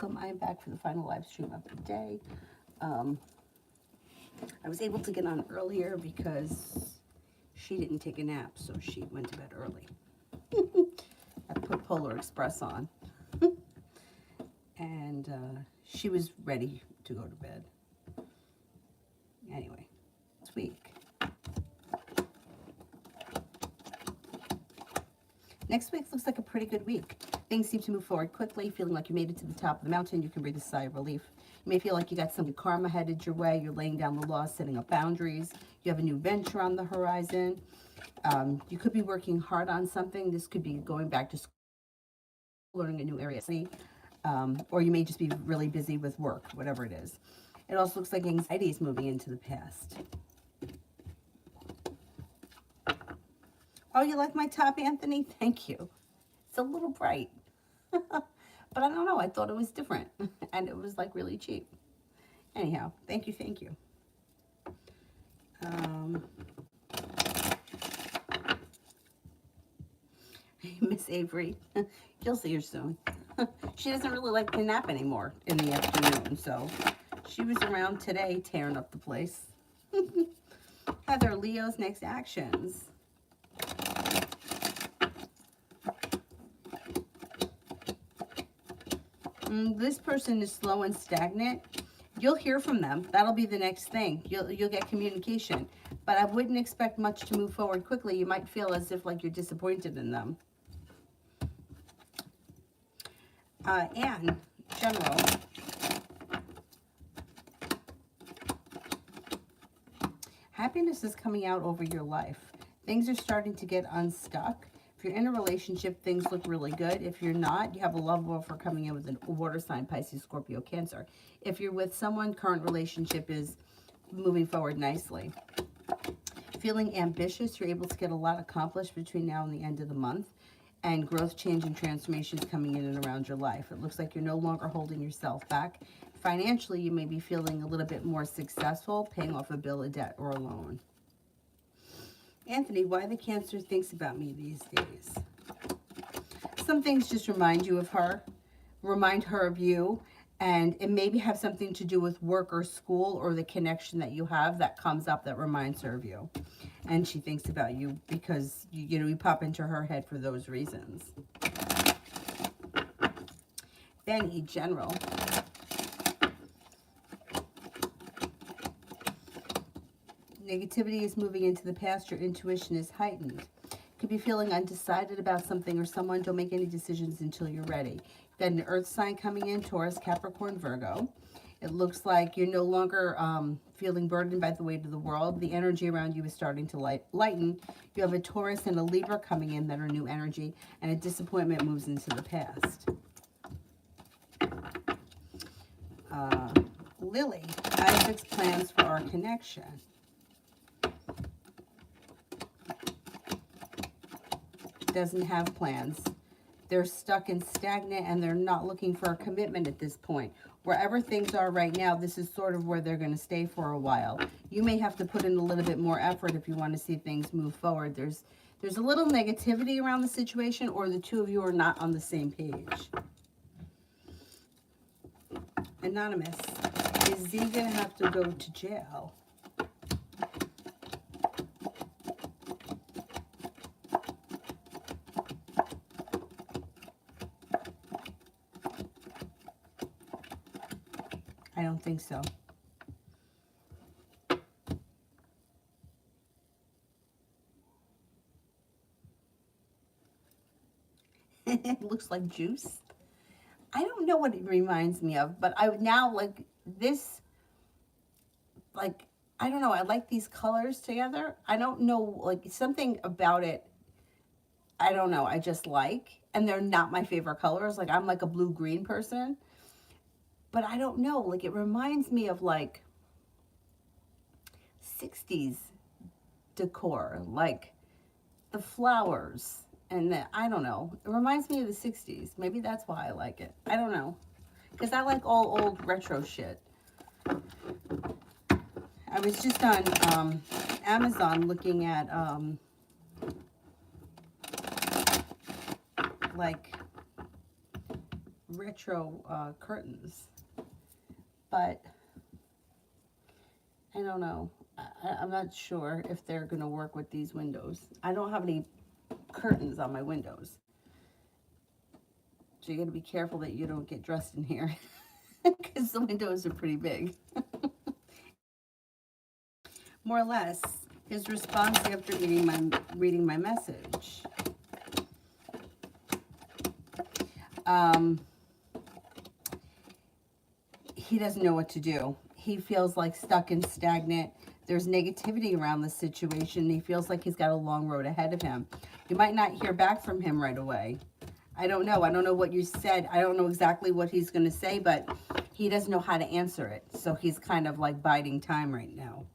I'm back for the final live stream of the day. Um, I was able to get on earlier because she didn't take a nap, so she went to bed early. I put Polar Express on, and she was ready to go to bed. Anyway, this week. Next week looks like a pretty good week. Things seem to move forward quickly, feeling like you made it to the top of the mountain. You can breathe a sigh of relief. You may feel like you got some karma headed your way. You're laying down the law, setting up boundaries. You have a new venture on the horizon. You could be working hard on something. This could be going back to school, learning a new area. Or you may just be really busy with work, whatever it is. It also looks like anxiety is moving into the past. Oh, you like my top, Anthony? Thank you. It's a little bright. But I don't know. I thought it was different. And it was like really cheap. Anyhow, thank you, thank you. Miss Avery, you'll see her soon. She doesn't really like to nap anymore in the afternoon, so she was around today tearing up the place. Heather, Leo's next actions. This person is slow and stagnant. You'll hear from them. That'll be the next thing. You'll get communication. But I wouldn't expect much to move forward quickly. You might feel as if like you're disappointed in them. Anne, general. Happiness is coming out over your life. Things are starting to get unstuck. If you're in a relationship, things look really good. If you're not, you have a love offer coming in with a water sign, Pisces, Scorpio, Cancer. If you're with someone, current relationship is moving forward nicely. Feeling ambitious, you're able to get a lot accomplished between now and the end of the month. And growth, change, and transformation is coming in and around your life. It looks like you're no longer holding yourself back. Financially, you may be feeling a little bit more successful, paying off a bill, a debt, or a loan. Anthony, why the Cancer thinks about me these days? Some things just remind you of her, remind her of you, and it maybe have something to do with work or school or the connection that you have that comes up that reminds her of you. And she thinks about you because, you know, you pop into her head for those reasons. Benny, general. Negativity is moving into the past. Your intuition is heightened. Could be feeling undecided about something or someone. Don't make any decisions until you're ready. You've got an earth sign coming in, Taurus, Capricorn, Virgo. It looks like you're no longer feeling burdened by the weight of the world. The energy around you is starting to lighten. You have a Taurus and a Libra coming in that are new energy, and a disappointment moves into the past. Lily, Isaac's plans for our connection. Doesn't have plans. They're stuck and stagnant, and they're not looking for a commitment at this point. Wherever things are right now, this is sort of where they're going to stay for a while. You may have to put in a little bit more effort if you want to see things move forward. There's a little negativity around the situation, or the two of you are not on the same page. Anonymous, is Z going to have to go to jail? I don't think so. It looks like juice. I don't know what it reminds me of, but I would now like this, like, I don't know. I like these colors together. I don't know, like something about it. I don't know. I just like, and they're not my favorite colors. Like I'm like a blue-green person. But I don't know, like it reminds me of like 60s decor, like the flowers and I don't know. It reminds me of the 60s. Maybe that's why I like it. I don't know. Because I like all old retro shit. I was just on Amazon looking at like retro curtains. But I don't know. I'm not sure if they're going to work with these windows. I don't have any curtains on my windows. So you got to be careful that you don't get dressed in here. Because the windows are pretty big. More or less, his response after reading my message. He doesn't know what to do. He feels like stuck and stagnant. There's negativity around the situation. He feels like he's got a long road ahead of him. You might not hear back from him right away. I don't know. I don't know what you said. I don't know exactly what he's going to say, but he doesn't know how to answer it. So he's kind of like biding time right now.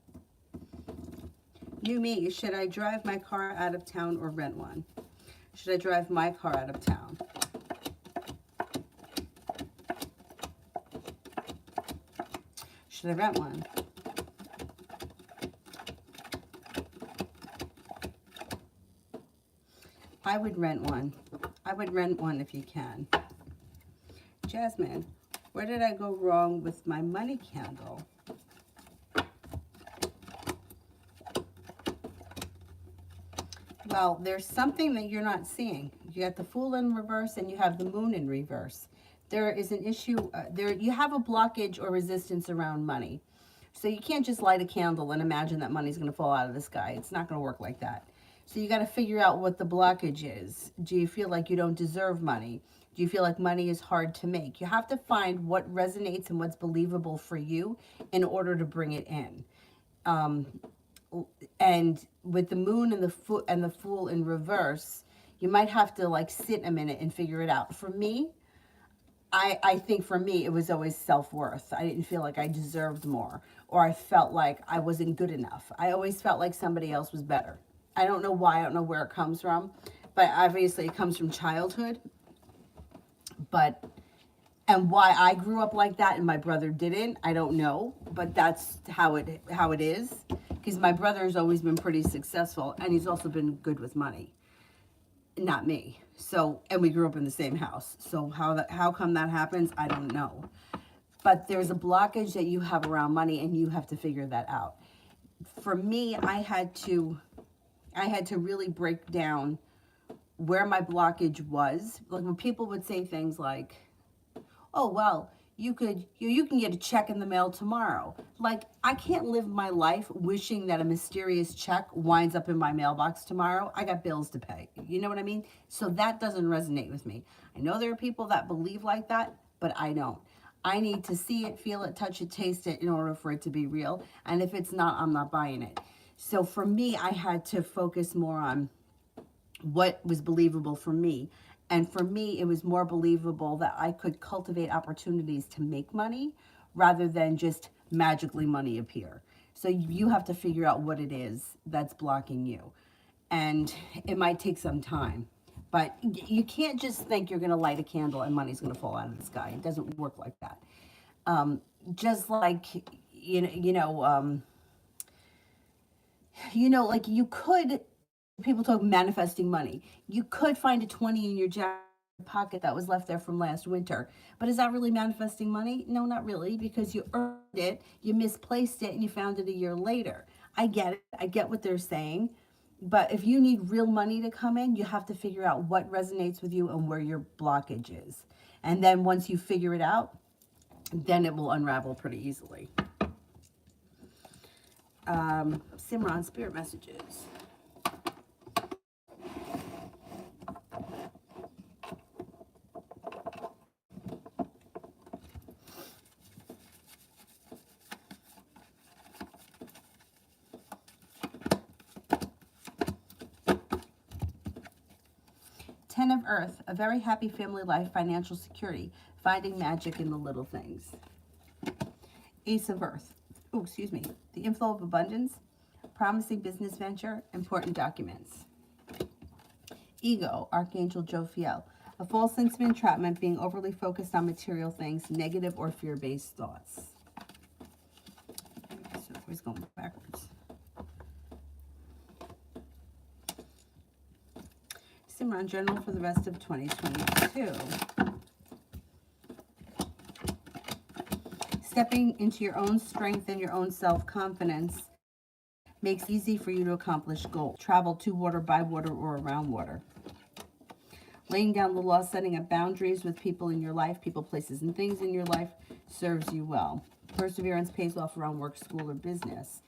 New me, should I drive my car out of town or rent one? Should I drive my car out of town? Should I rent one? I would rent one. I would rent one if you can. Jasmine, where did I go wrong with my money candle? Well, there's something that you're not seeing. You got the Fool in reverse and you have the Moon in reverse. There is an issue, you have a blockage or resistance around money. So you can't just light a candle and imagine that money's going to fall out of the sky. It's not going to work like that. So you got to figure out what the blockage is. Do you feel like you don't deserve money? Do you feel like money is hard to make? You have to find what resonates and what's believable for you in order to bring it in. And with the Moon and the Fool in reverse, you might have to like sit a minute and figure it out. For me, I think for me, it was always self-worth. I didn't feel like I deserved more, or I felt like I wasn't good enough. I always felt like somebody else was better. I don't know why, I don't know where it comes from, but obviously it comes from childhood. And why I grew up like that and my brother didn't, I don't know, but that's how it is. Because my brother has always been pretty successful, and he's also been good with money. Not me. So, and we grew up in the same house. So how come that happens? I don't know. But there's a blockage that you have around money, and you have to figure that out. For me, I had to really break down where my blockage was. Like when people would say things like, "Oh, well, you can get a check in the mail tomorrow." Like, I can't live my life wishing that a mysterious check winds up in my mailbox tomorrow. I got bills to pay. You know what I mean? So that doesn't resonate with me. I know there are people that believe like that, but I don't. I need to see it, feel it, touch it, taste it in order for it to be real. And if it's not, I'm not buying it. So for me, I had to focus more on what was believable for me. And for me, it was more believable that I could cultivate opportunities to make money rather than just magically money appear. So you have to figure out what it is that's blocking you. And it might take some time. But you can't just think you're going to light a candle and money's going to fall out of the sky. It doesn't work like that. Just like, like you could, people talk manifesting money. You could find a 20 in your jacket pocket that was left there from last winter. But is that really manifesting money? No, not really, because you earned it, you misplaced it, and you found it a year later. I get it. I get what they're saying. But if you need real money to come in, you have to figure out what resonates with you and where your blockage is. And then once you figure it out, then it will unravel pretty easily. Simran, spirit messages. Ten of Earth, a very happy family life, financial security, finding magic in the little things. Ace of Earth, the inflow of abundance, promising business venture, important documents. Ego, Archangel Jophiel, a false sense of entrapment, being overly focused on material things, negative or fear-based thoughts. So he's going backwards. Simran, general for the rest of 2022. Stepping into your own strength and your own self-confidence makes it easy for you to accomplish goals. Travel to water, by water, or around water. Laying down the law, setting up boundaries with people in your life, people, places, and things in your life serves you well. Perseverance pays off around work, school, or business.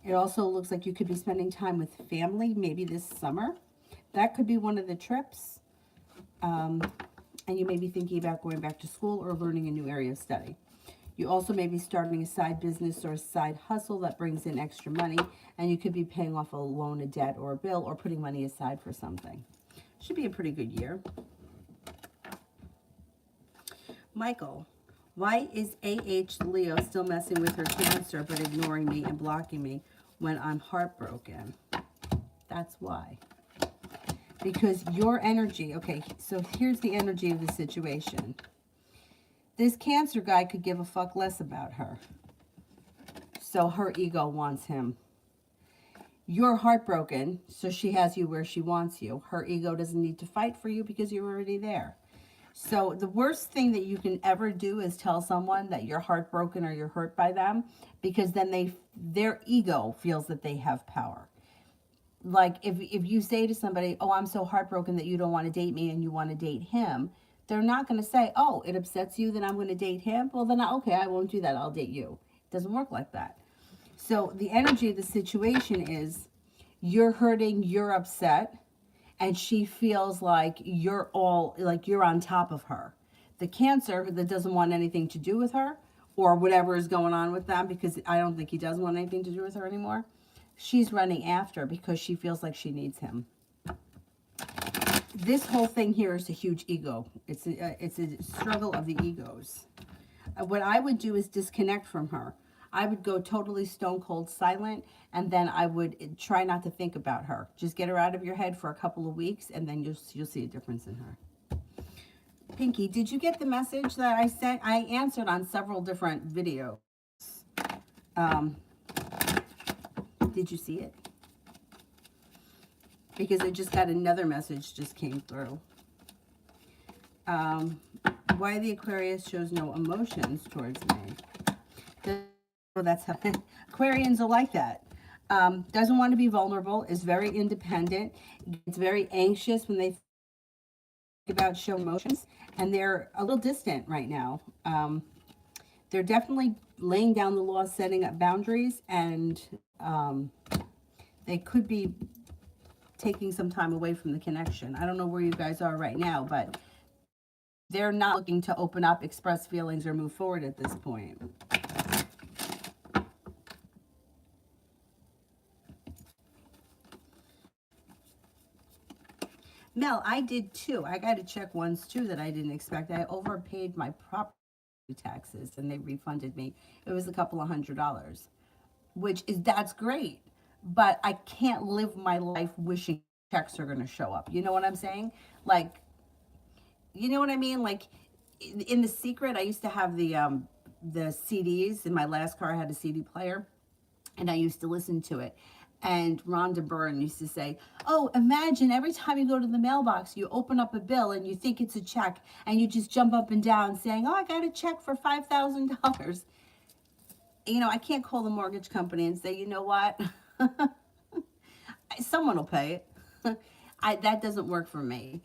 It also looks like you could be spending time with family, maybe this summer. That could be one of the trips. And you may be thinking about going back to school or learning a new area of study. You also may be starting a side business or a side hustle that brings in extra money, and you could be paying off a loan, a debt, or a bill, or putting money aside for something. Should be a pretty good year. Michael, why is AH Leo still messing with her Cancer but ignoring me and blocking me when I'm heartbroken? That's why. Because your energy, okay, so here's the energy of the situation. This Cancer guy could give a fuck less about her. So her ego wants him. You're heartbroken, so she has you where she wants you. Her ego doesn't need to fight for you because you're already there. So the worst thing that you can ever do is tell someone that you're heartbroken or you're hurt by them, because then their ego feels that they have power. Like if you say to somebody, oh, I'm so heartbroken that you don't want to date me and you want to date him, they're not going to say, oh, it upsets you that I'm going to date him. Well, then, okay, I won't do that. I'll date you. It doesn't work like that. So the energy of the situation is you're hurting, you're upset, and she feels like you're on top of her. The Cancer that doesn't want anything to do with her or whatever is going on with them, because I don't think he does want anything to do with her anymore. She's running after because she feels like she needs him. This whole thing here is a huge ego. It's a struggle of the egos. What I would do is disconnect from her. I would go totally stone cold silent, and then I would try not to think about her. Just get her out of your head for a couple of weeks, and then you'll see a difference in her. Pinky, did you get the message that I sent? I answered on several different videos. Did you see it? Because I just got another message just came through. Why the Aquarius shows no emotions towards me. Well, that's how Aquarians are like that. Doesn't want to be vulnerable, is very independent, gets very anxious when they think about show emotions, and they're a little distant right now. They're definitely laying down the law, setting up boundaries, and they could be taking some time away from the connection. I don't know where you guys are right now, but they're not looking to open up, express feelings, or move forward at this point. Mel, I did too. I got to check ones too that I didn't expect. I overpaid my property taxes and they refunded me. It was a couple of $100, that's great. But I can't live my life wishing checks are going to show up. You know what I'm saying? Like, you know what I mean? Like in The Secret, I used to have the CDs. In my last car, I had a CD player, and I used to listen to it. And Rhonda Byrne used to say, oh, imagine every time you go to the mailbox, you open up a bill and you think it's a check, and you just jump up and down saying, oh, I got a check for $5,000. You know, I can't call the mortgage company and say, you know what? Someone will pay it. That doesn't work for me.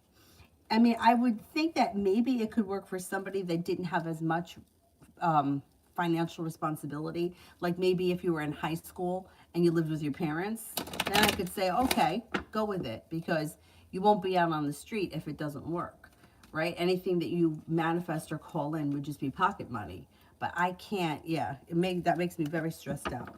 I mean, I would think that maybe it could work for somebody that didn't have as much financial responsibility. Like maybe if you were in high school and you lived with your parents, then I could say, okay, go with it, because you won't be out on the street if it doesn't work, right? Anything that you manifest or call in would just be pocket money. But I can't, that makes me very stressed out.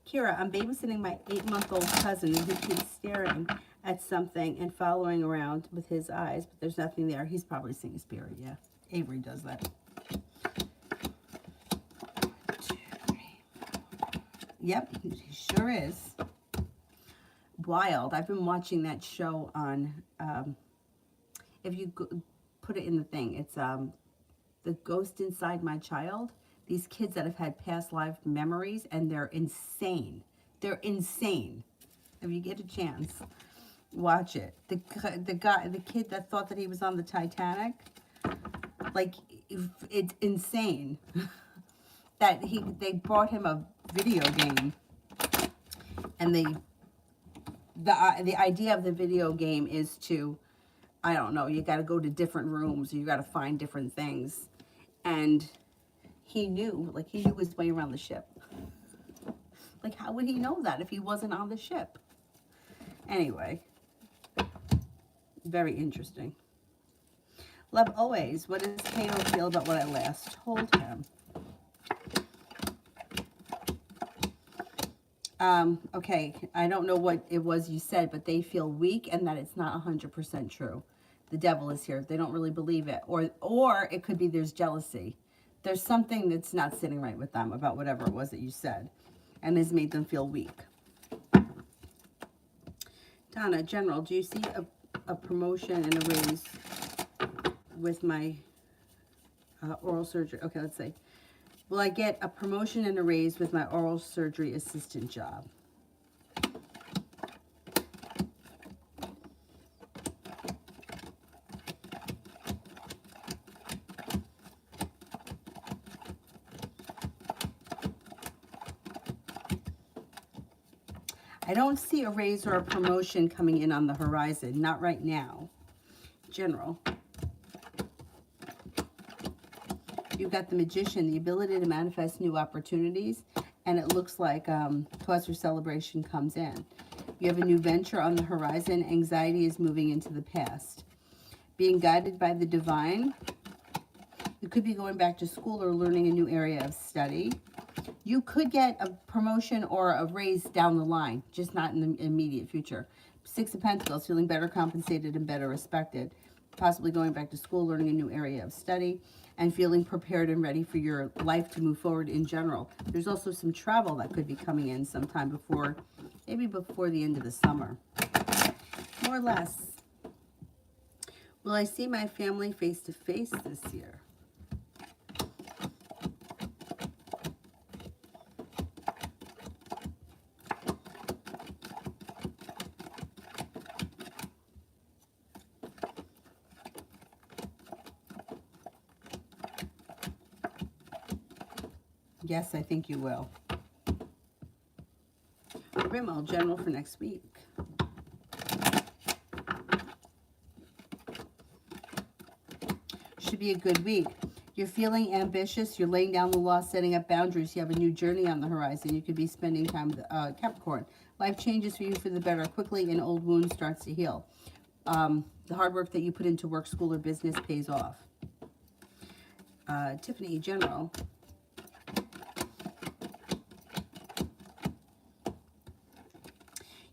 Kira, I'm babysitting my 8-month-old cousin, and he keeps staring at something and following around with his eyes, but there's nothing there. He's probably seeing a spirit, yeah. Avery does that. 2, 3, 4. Yep, he sure is. Wild. I've been watching that show on, if you put it in the thing, it's The Ghost Inside My Child. These kids that have had past life memories, and they're insane. They're insane. If you get a chance. Watch it. The kid that thought that he was on the Titanic, like, it's insane that they brought him a video game, and the idea of the video game is to, I don't know, you got to go to different rooms, you got to find different things, and he knew his way around the ship. Like, how would he know that if he wasn't on the ship? Anyway, very interesting. Love always. What does Kato feel about what I last told him? Okay, I don't know what it was you said, but they feel weak and that it's not 100% true. The devil is here. They don't really believe it. Or it could be there's jealousy. There's something that's not sitting right with them about whatever it was that you said, and has made them feel weak. Donna, General, do you see a promotion and a raise with my oral surgery? Okay, let's see. Will I get a promotion and a raise with my oral surgery assistant job? I don't see a raise or a promotion coming in on the horizon. Not right now. General. You've got the Magician, the ability to manifest new opportunities. And it looks like cause for celebration comes in. You have a new venture on the horizon. Anxiety is moving into the past. Being guided by the divine. You could be going back to school or learning a new area of study. You could get a promotion or a raise down the line, just not in the immediate future. Six of Pentacles, feeling better compensated and better respected. Possibly going back to school, learning a new area of study, and feeling prepared and ready for your life to move forward in general. There's also some travel that could be coming in sometime before, maybe before the end of the summer. More or less. Will I see my family face to face this year? Yes, I think you will. Rimmel, General for next week. Should be a good week. You're feeling ambitious. You're laying down the law, setting up boundaries. You have a new journey on the horizon. You could be spending time with Capricorn. Life changes for you for the better quickly. An old wound starts to heal. The hard work that you put into work, school, or business pays off. Tiffany, General.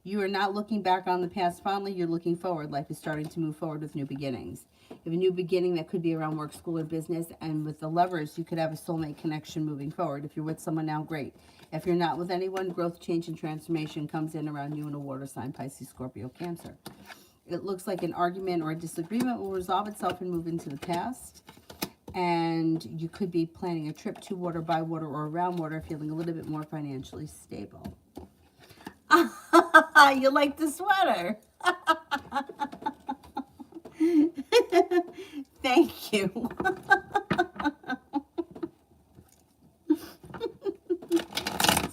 You are not looking back on the past fondly. You're looking forward. Life is starting to move forward with new beginnings. You have a new beginning that could be around work, school, or business. And with the Lovers, you could have a soulmate connection moving forward. If you're with someone now, great. If you're not with anyone, growth, change, and transformation comes in around you and a water sign, Pisces, Scorpio, Cancer. It looks like an argument or a disagreement will resolve itself and move into the past. And you could be planning a trip to water, by water, or around water, feeling a little bit more financially stable. You like the sweater. Thank you.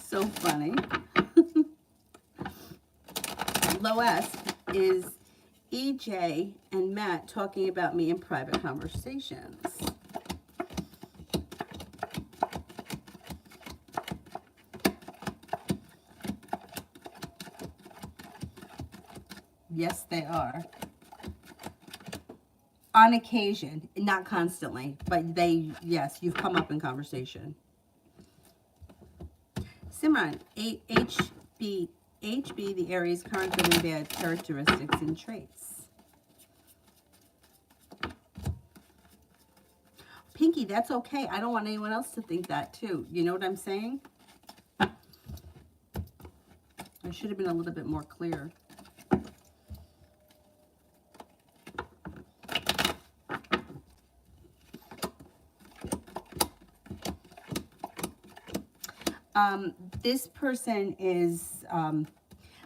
So funny. Lois is EJ and Matt talking about me in private conversations. Yes, they are. On occasion, not constantly, but yes, you've come up in conversation. Simran, HB, the Aries, current good and bad characteristics and traits. Pinky, that's okay. I don't want anyone else to think that too. You know what I'm saying? I should have been a little bit more clear. This person is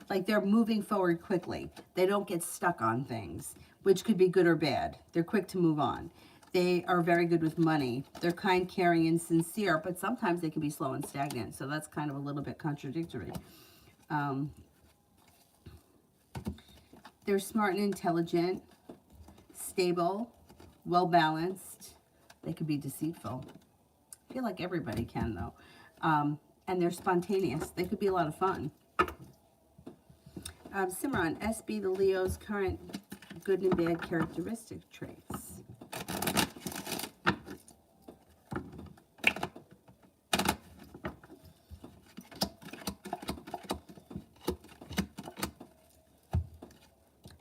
like they're moving forward quickly. They don't get stuck on things, which could be good or bad. They're quick to move on. They are very good with money. They're kind, caring, and sincere, but sometimes they can be slow and stagnant. So that's kind of a little bit contradictory. They're smart and intelligent, stable, well-balanced. They could be deceitful. I feel like everybody can, though. And they're spontaneous. They could be a lot of fun. Simran, SB, the Leo's current good and bad characteristic traits.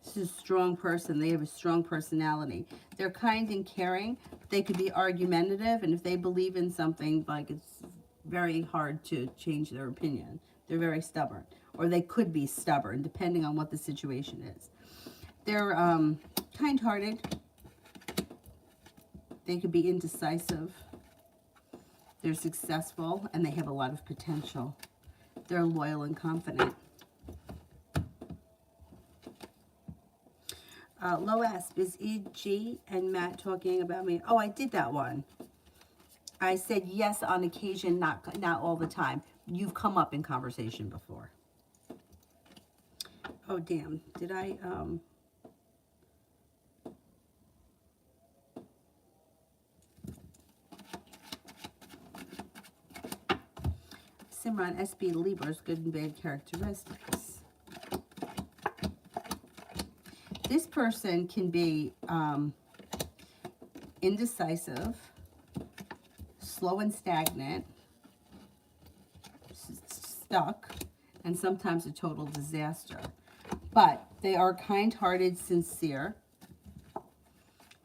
This is a strong person. They have a strong personality. They're kind and caring. They could be argumentative, and if they believe in something, like, it's very hard to change their opinion. They're very stubborn, or they could be stubborn, depending on what the situation is. They're kind-hearted. They could be indecisive. They're successful, and they have a lot of potential. They're loyal and confident. Loasp, is E.G. and Matt talking about me? Oh, I did that one. I said yes on occasion, not all the time. You've come up in conversation before. Oh, damn. Did I... Simran, SB, Libra's good and bad characteristics. This person can be indecisive, slow and stagnant, stuck, and sometimes a total disaster. But they are kind-hearted, sincere,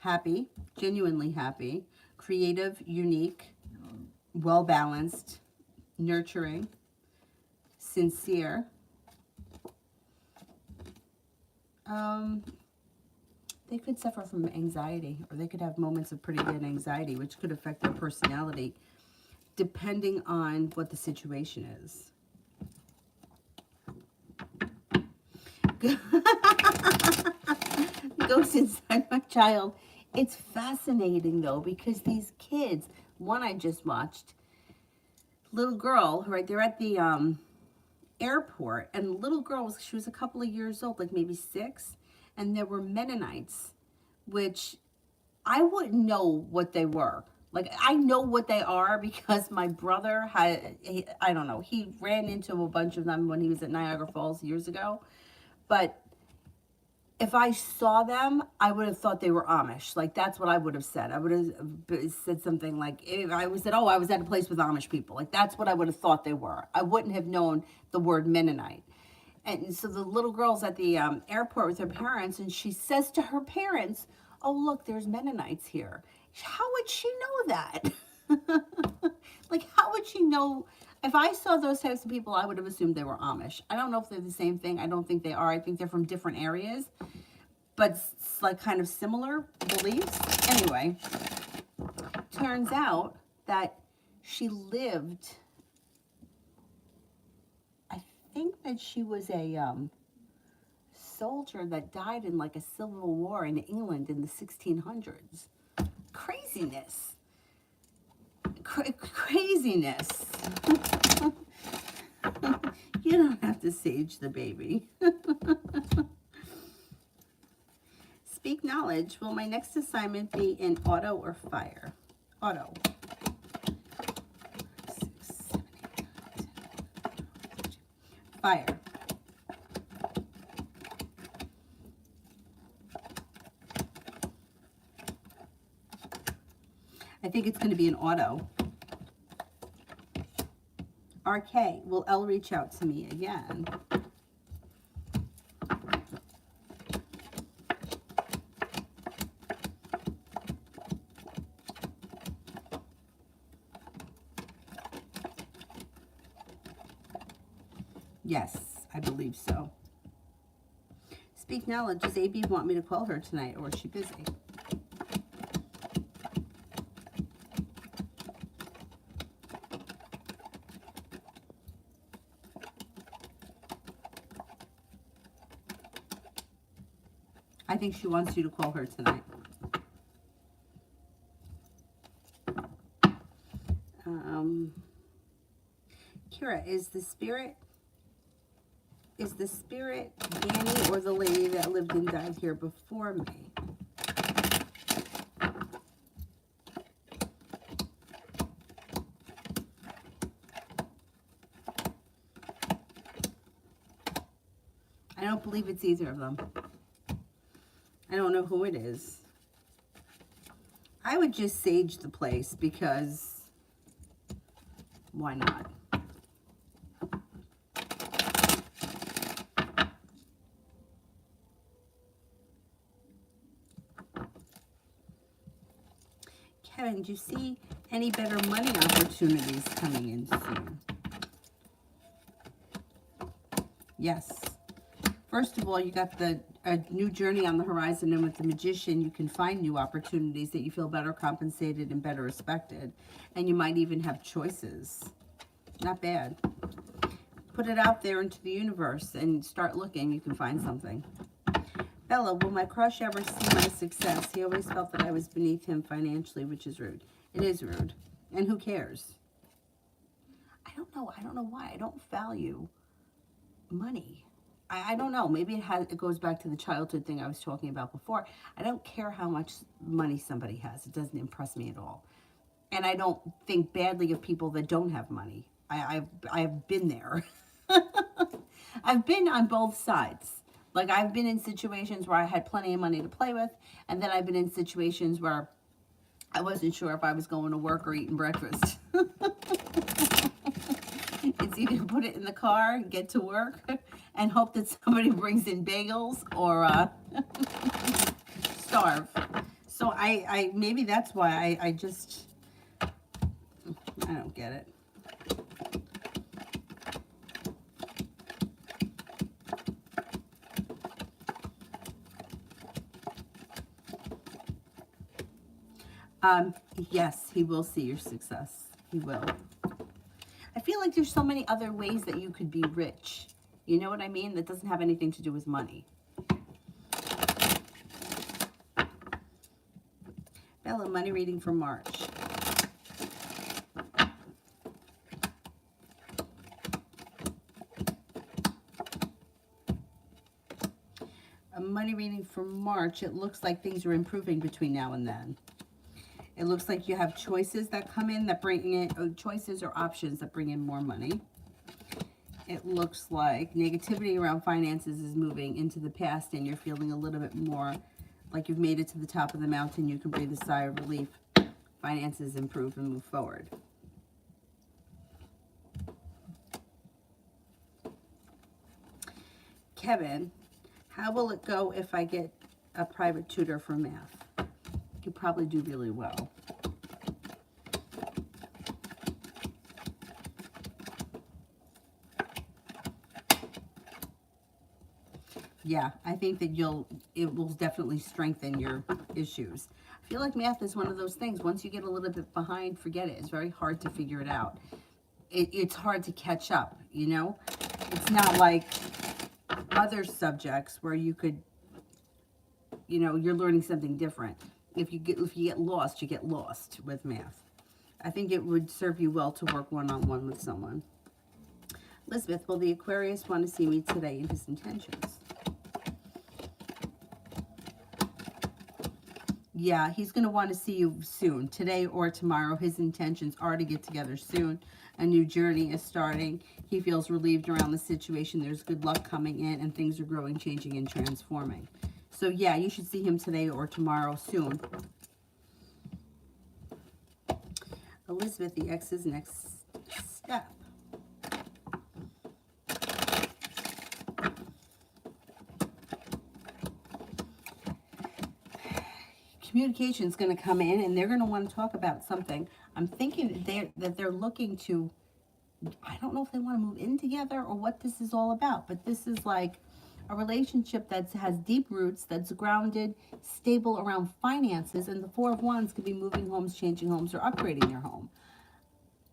happy, genuinely happy, creative, unique, well-balanced, nurturing, sincere. They could suffer from anxiety, or they could have moments of pretty bad anxiety, which could affect their personality, depending on what the situation is. Goes inside my child. It's fascinating, though, because these kids, one I just watched, little girl, right, they're at the airport, and the little girl, she was a couple of years old, like maybe 6, and there were Mennonites, which I wouldn't know what they were. Like, I know what they are because my brother had, I don't know, he ran into a bunch of them when he was at Niagara Falls years ago. But if I saw them, I would have thought they were Amish. Like, that's what I would have said. I would have said something like, if I said, oh, I was at a place with Amish people. Like, that's what I would have thought they were. I wouldn't have known the word Mennonite. And so the little girl's at the airport with her parents, and she says to her parents, oh, look, there's Mennonites here. How would she know that? Like, how would she know? If I saw those types of people, I would have assumed they were Amish. I don't know if they're the same thing. I don't think they are. I think they're from different areas, but it's like kind of similar beliefs. Anyway, turns out that she lived, I think that she was a soldier that died in like a civil war in England in the 1600s. Craziness. Craziness. You don't have to sage the baby. Speak knowledge. Will my next assignment be in auto or fire? Auto. 6, 7, 8, 9, 10. Fire. I think it's going to be an auto. RK, will L reach out to me again? Yes, I believe so. Speak knowledge. Does AB want me to call her tonight, or is she busy? I think she wants you to call her tonight. Kira, is the spirit Danny or the lady that lived and died here before me? I don't believe it's either of them. I don't know who it is. I would just sage the place because why not? Kevin, do you see any better money opportunities coming in soon? Yes. First of all, you got a new journey on the horizon, and with the Magician, you can find new opportunities that you feel better compensated and better respected. And you might even have choices. Not bad. Put it out there into the universe and start looking. You can find something. Bella, will my crush ever see my success? He always felt that I was beneath him financially, which is rude. It is rude. And who cares? I don't know. I don't know why. I don't value money. I don't know. Maybe it goes back to the childhood thing I was talking about before. I don't care how much money somebody has. It doesn't impress me at all. And I don't think badly of people that don't have money. I've been there. I've been on both sides. Like, I've been in situations where I had plenty of money to play with, and then I've been in situations where I wasn't sure if I was going to work or eating breakfast. It's either put it in the car, get to work, and hope that somebody brings in bagels, or starve. So I maybe that's why I don't get it. Yes, he will see your success. He will. I feel like there's so many other ways that you could be rich. You know what I mean? That doesn't have anything to do with money. Bella, money reading for March. A money reading for March. It looks like things are improving between now and then. It looks like you have choices that come in that bring in, choices or options that bring in more money. It looks like negativity around finances is moving into the past, and you're feeling a little bit more like you've made it to the top of the mountain. You can breathe a sigh of relief. Finances improve and move forward. Kevin, how will it go if I get a private tutor for math? You probably do really well. Yeah, I think that it will definitely strengthen your issues. I feel like math is one of those things. Once you get a little bit behind, forget it. It's very hard to figure it out. It's hard to catch up, you know? It's not like other subjects where you could, you know, you're learning something different. If you get lost, you get lost with math. I think it would serve you well to work one-on-one with someone. Elizabeth, will the Aquarius want to see me today in his intentions? Yeah, he's going to want to see you soon, today or tomorrow. His intentions are to get together soon. A new journey is starting. He feels relieved around the situation. There's good luck coming in, and things are growing, changing, and transforming. So, yeah, you should see him today or tomorrow soon. Elizabeth, the X's next step. Communication is going to come in, and they're going to want to talk about something. I'm thinking that they're looking to, I don't know if they want to move in together or what this is all about, but this is like a relationship that has deep roots, that's grounded, stable around finances, and the Four of Wands could be moving homes, changing homes, or upgrading your home.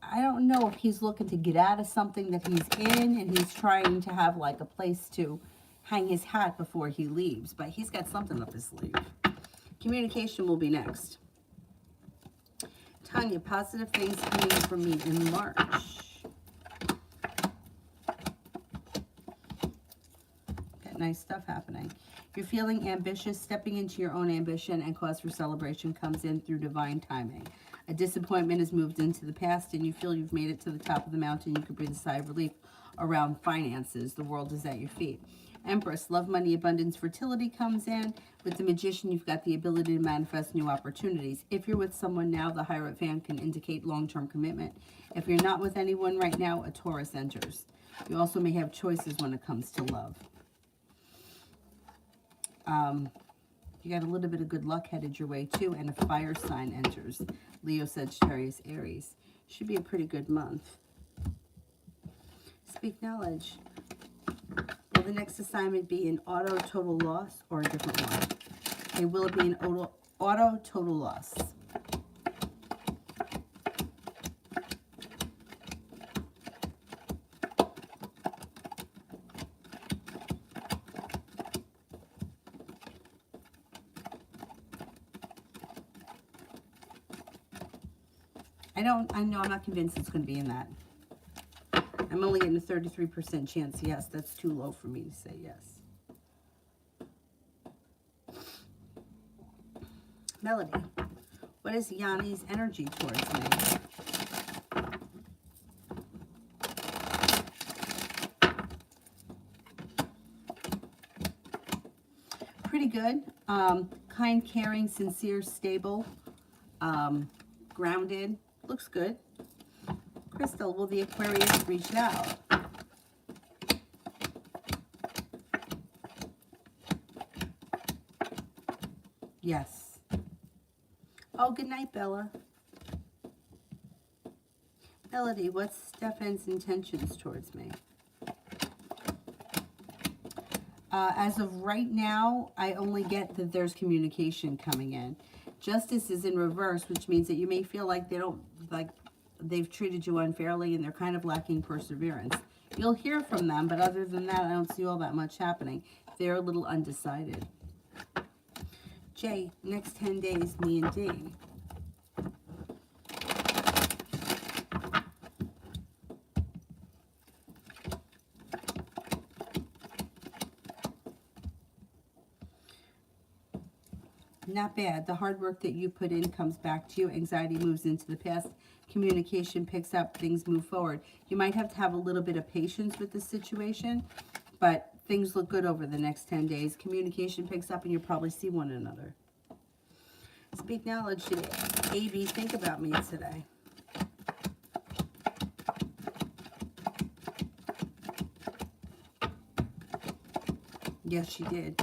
I don't know if he's looking to get out of something that he's in, and he's trying to have like a place to, hang his hat before he leaves, but he's got something up his sleeve. Communication will be next. Tanya, positive things coming for me in March. Got nice stuff happening. You're feeling ambitious. Stepping into your own ambition and cause for celebration comes in through divine timing. A disappointment has moved into the past and you feel you've made it to the top of the mountain. You can breathe a sigh of relief around finances. The world is at your feet. Empress, love, money, abundance, fertility comes in. With the Magician, you've got the ability to manifest new opportunities. If you're with someone now, the Hierophant can indicate long-term commitment. If you're not with anyone right now, a Taurus enters. You also may have choices when it comes to love. You got a little bit of good luck headed your way too, and a fire sign enters. Leo, Sagittarius, Aries. Should be a pretty good month. Speak knowledge. Will the next assignment be an auto total loss or a different one? Okay, will it be an auto total loss? I know I'm not convinced it's going to be in that. I'm only getting a 33% chance yes. That's too low for me to say yes. Melody, what is Yanni's energy towards me? Pretty good. Kind, caring, sincere, stable, grounded. Looks good. Crystal, will the Aquarius reach out? Yes. Oh, good night, Bella. Melody, what's Stefan's intentions towards me? As of right now, I only get that there's communication coming in. Justice is in reverse, which means that you may feel like they've treated you unfairly and they're kind of lacking perseverance. You'll hear from them, but other than that, I don't see all that much happening. They're a little undecided. Jay, next 10 days, me and D. Not bad. The hard work that you put in comes back to you. Anxiety moves into the past. Communication picks up. Things move forward. You might have to have a little bit of patience with the situation, but things look good over the next 10 days. Communication picks up and you'll probably see one another. Speak knowledge today. AB, think about me today. Yes, she did.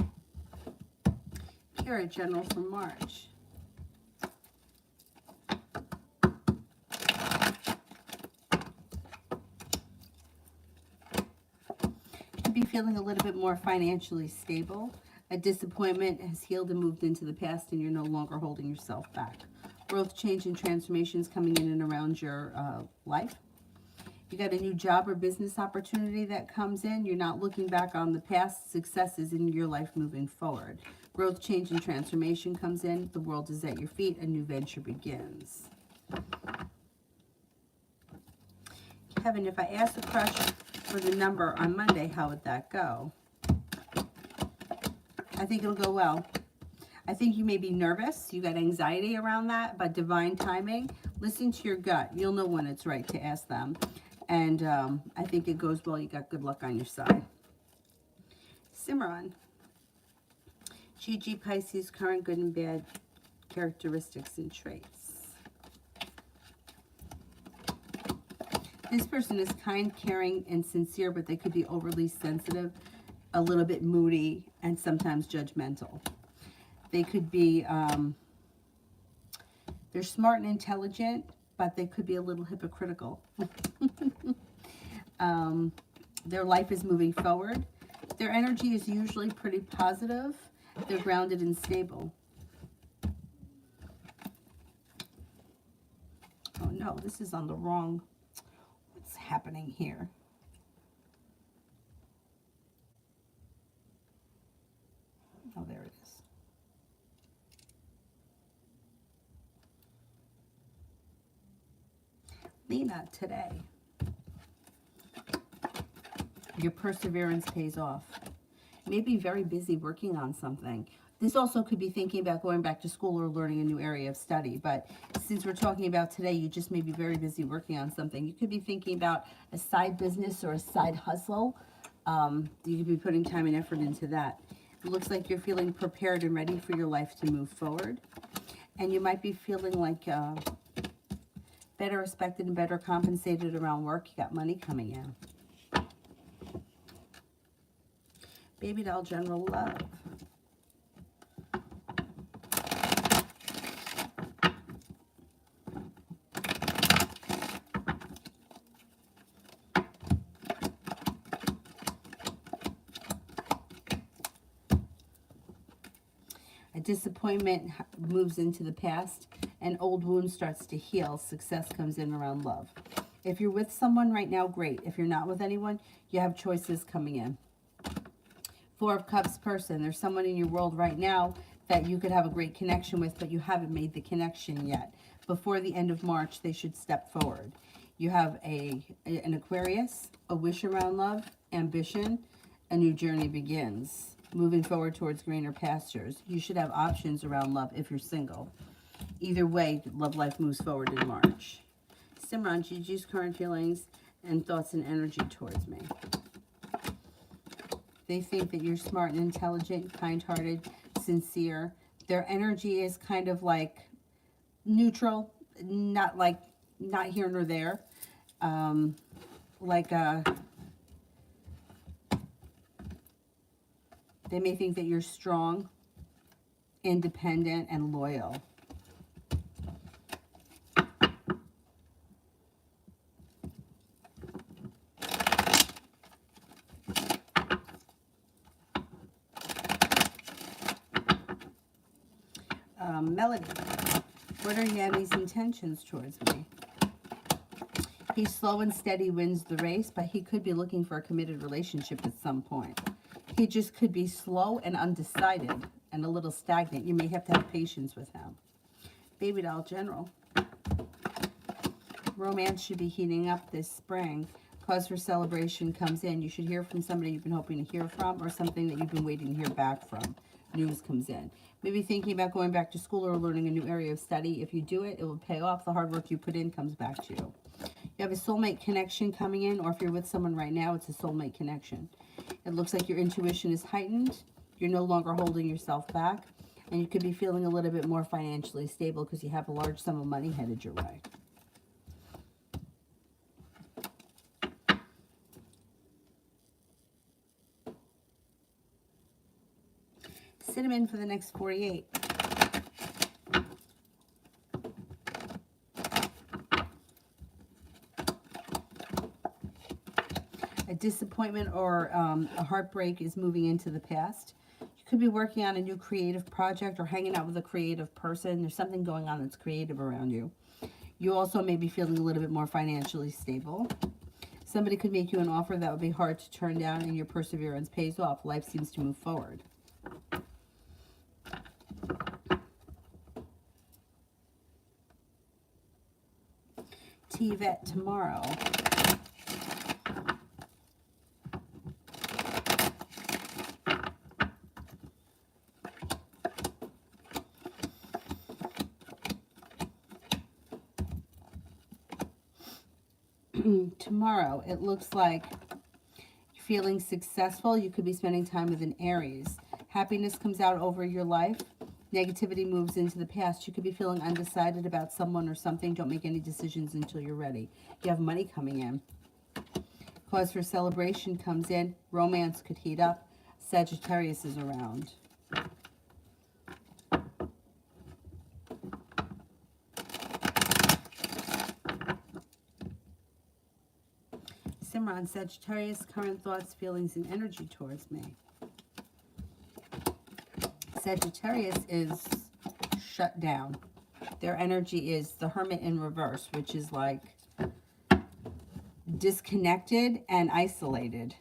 Kara, General for March. Could be feeling a little bit more financially stable. A disappointment has healed and moved into the past and you're no longer holding yourself back. Growth, change, and transformations coming in and around your life. You got a new job or business opportunity that comes in. You're not looking back on the past successes in your life moving forward. Growth, change, and transformation comes in. The world is at your feet. A new venture begins. Kevin, if I asked the crush for the number on Monday, how would that go? I think it'll go well. I think you may be nervous. You got anxiety around that, but divine timing. Listen to your gut. You'll know when it's right to ask them. And I think it goes well. You got good luck on your side. Cimarron. Gigi, Pisces, current good and bad characteristics and traits. This person is kind, caring, and sincere, but they could be overly sensitive, a little bit moody, and sometimes judgmental. They could be, they're smart and intelligent, but they could be a little hypocritical. Their life is moving forward. Their energy is usually pretty positive. They're grounded and stable. Oh no, this is on the wrong. What's happening here? Lena, today, your perseverance pays off. You may be very busy working on something. This also could be thinking about going back to school or learning a new area of study. But since we're talking about today, you just may be very busy working on something. You could be thinking about a side business or a side hustle. You could be putting time and effort into that. It looks like you're feeling prepared and ready for your life to move forward. And you might be feeling like better respected and better compensated around work. You got money coming in. Baby doll, general love. A disappointment moves into the past. An old wound starts to heal. Success comes in around love. If you're with someone right now, great. If you're not with anyone, you have choices coming in. Four of Cups person. There's someone in your world right now that you could have a great connection with, but you haven't made the connection yet. Before the end of March, they should step forward. You have an Aquarius, a wish around love, ambition, a new journey begins. Moving forward towards greener pastures. You should have options around love if you're single. Either way, love life moves forward in March. Simran, Gigi's current feelings and thoughts and energy towards me. They think that you're smart and intelligent, kind-hearted, sincere. Their energy is kind of like neutral, not here nor there. They may think that you're strong, independent, and loyal. Melody, what are Yami's intentions towards me? He's slow and steady, wins the race, but he could be looking for a committed relationship at some point. He just could be slow and undecided and a little stagnant. You may have to have patience with him. Baby doll, general. Romance should be heating up this spring. Cause for celebration comes in. You should hear from somebody you've been hoping to hear from or something that you've been waiting to hear back from. News comes in. Maybe thinking about going back to school or learning a new area of study. If you do it, it will pay off. The hard work you put in comes back to you. You have a soulmate connection coming in, or if you're with someone right now, it's a soulmate connection. It looks like your intuition is heightened. You're no longer holding yourself back. And you could be feeling a little bit more financially stable because you have a large sum of money headed your way. Cinnamon for the next 48. A disappointment or a heartbreak is moving into the past. You could be working on a new creative project or hanging out with a creative person. There's something going on that's creative around you. You also may be feeling a little bit more financially stable. Somebody could make you an offer that would be hard to turn down, and your perseverance pays off. Life seems to move forward. Yvette, tomorrow. Tomorrow, it looks like you're feeling successful. You could be spending time with an Aries. Happiness comes out over your life. Negativity moves into the past. You could be feeling undecided about someone or something. Don't make any decisions until you're ready. You have money coming in. Cause for celebration comes in. Romance could heat up. Sagittarius is around. Simran, Sagittarius, current thoughts, feelings, and energy towards me. Sagittarius is shut down. Their energy is the Hermit in reverse, which is like disconnected and isolated,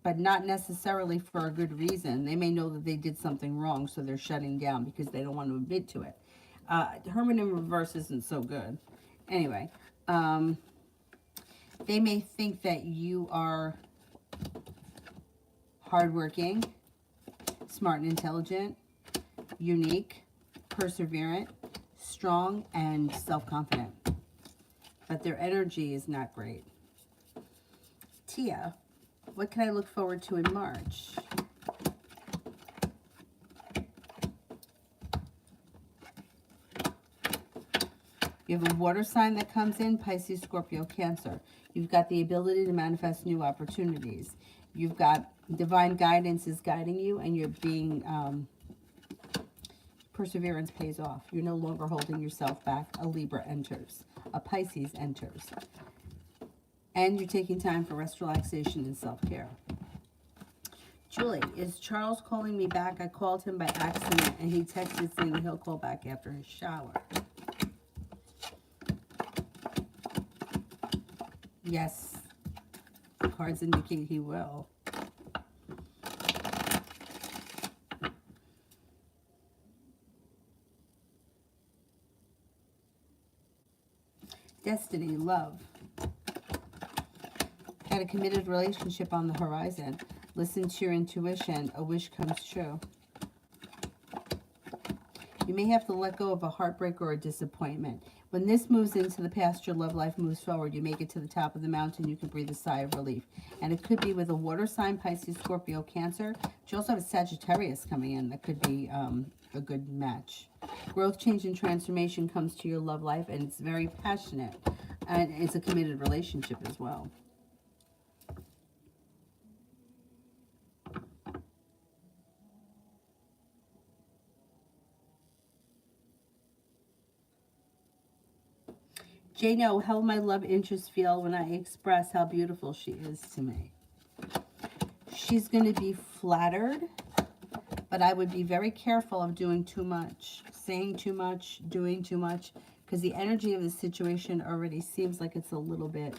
but not necessarily for a good reason. They may know that they did something wrong, so they're shutting down because they don't want to admit to it. Hermit in reverse isn't so good. Anyway, They may think that you are hardworking, smart and intelligent, unique, perseverant, strong, and self-confident. But their energy is not great. Tia, what can I look forward to in March? You have a water sign that comes in, Pisces, Scorpio, Cancer. You've got the ability to manifest new opportunities. You've got divine guidance is guiding you, and you're being, perseverance pays off. You're no longer holding yourself back. A Libra enters. A Pisces enters. And you're taking time for rest, relaxation, and self-care. Julie, is Charles calling me back? I called him by accident, and he texted saying he'll call back after his shower. Yes, cards indicate he will. Destiny, love. Got a committed relationship on the horizon. Listen to your intuition. A wish comes true. You may have to let go of a heartbreak or a disappointment. When this moves into the past, your love life moves forward. You make it to the top of the mountain, you can breathe a sigh of relief. And it could be with a water sign, Pisces, Scorpio, Cancer. But you also have a Sagittarius coming in. That could be a good match. Growth, change, and transformation comes to your love life, and it's very passionate. And it's a committed relationship as well. Jano, how will my love interest feel when I express how beautiful she is to me? She's going to be flattered, but I would be very careful of doing too much, saying too much, doing too much, because the energy of the situation already seems like it's a little bit...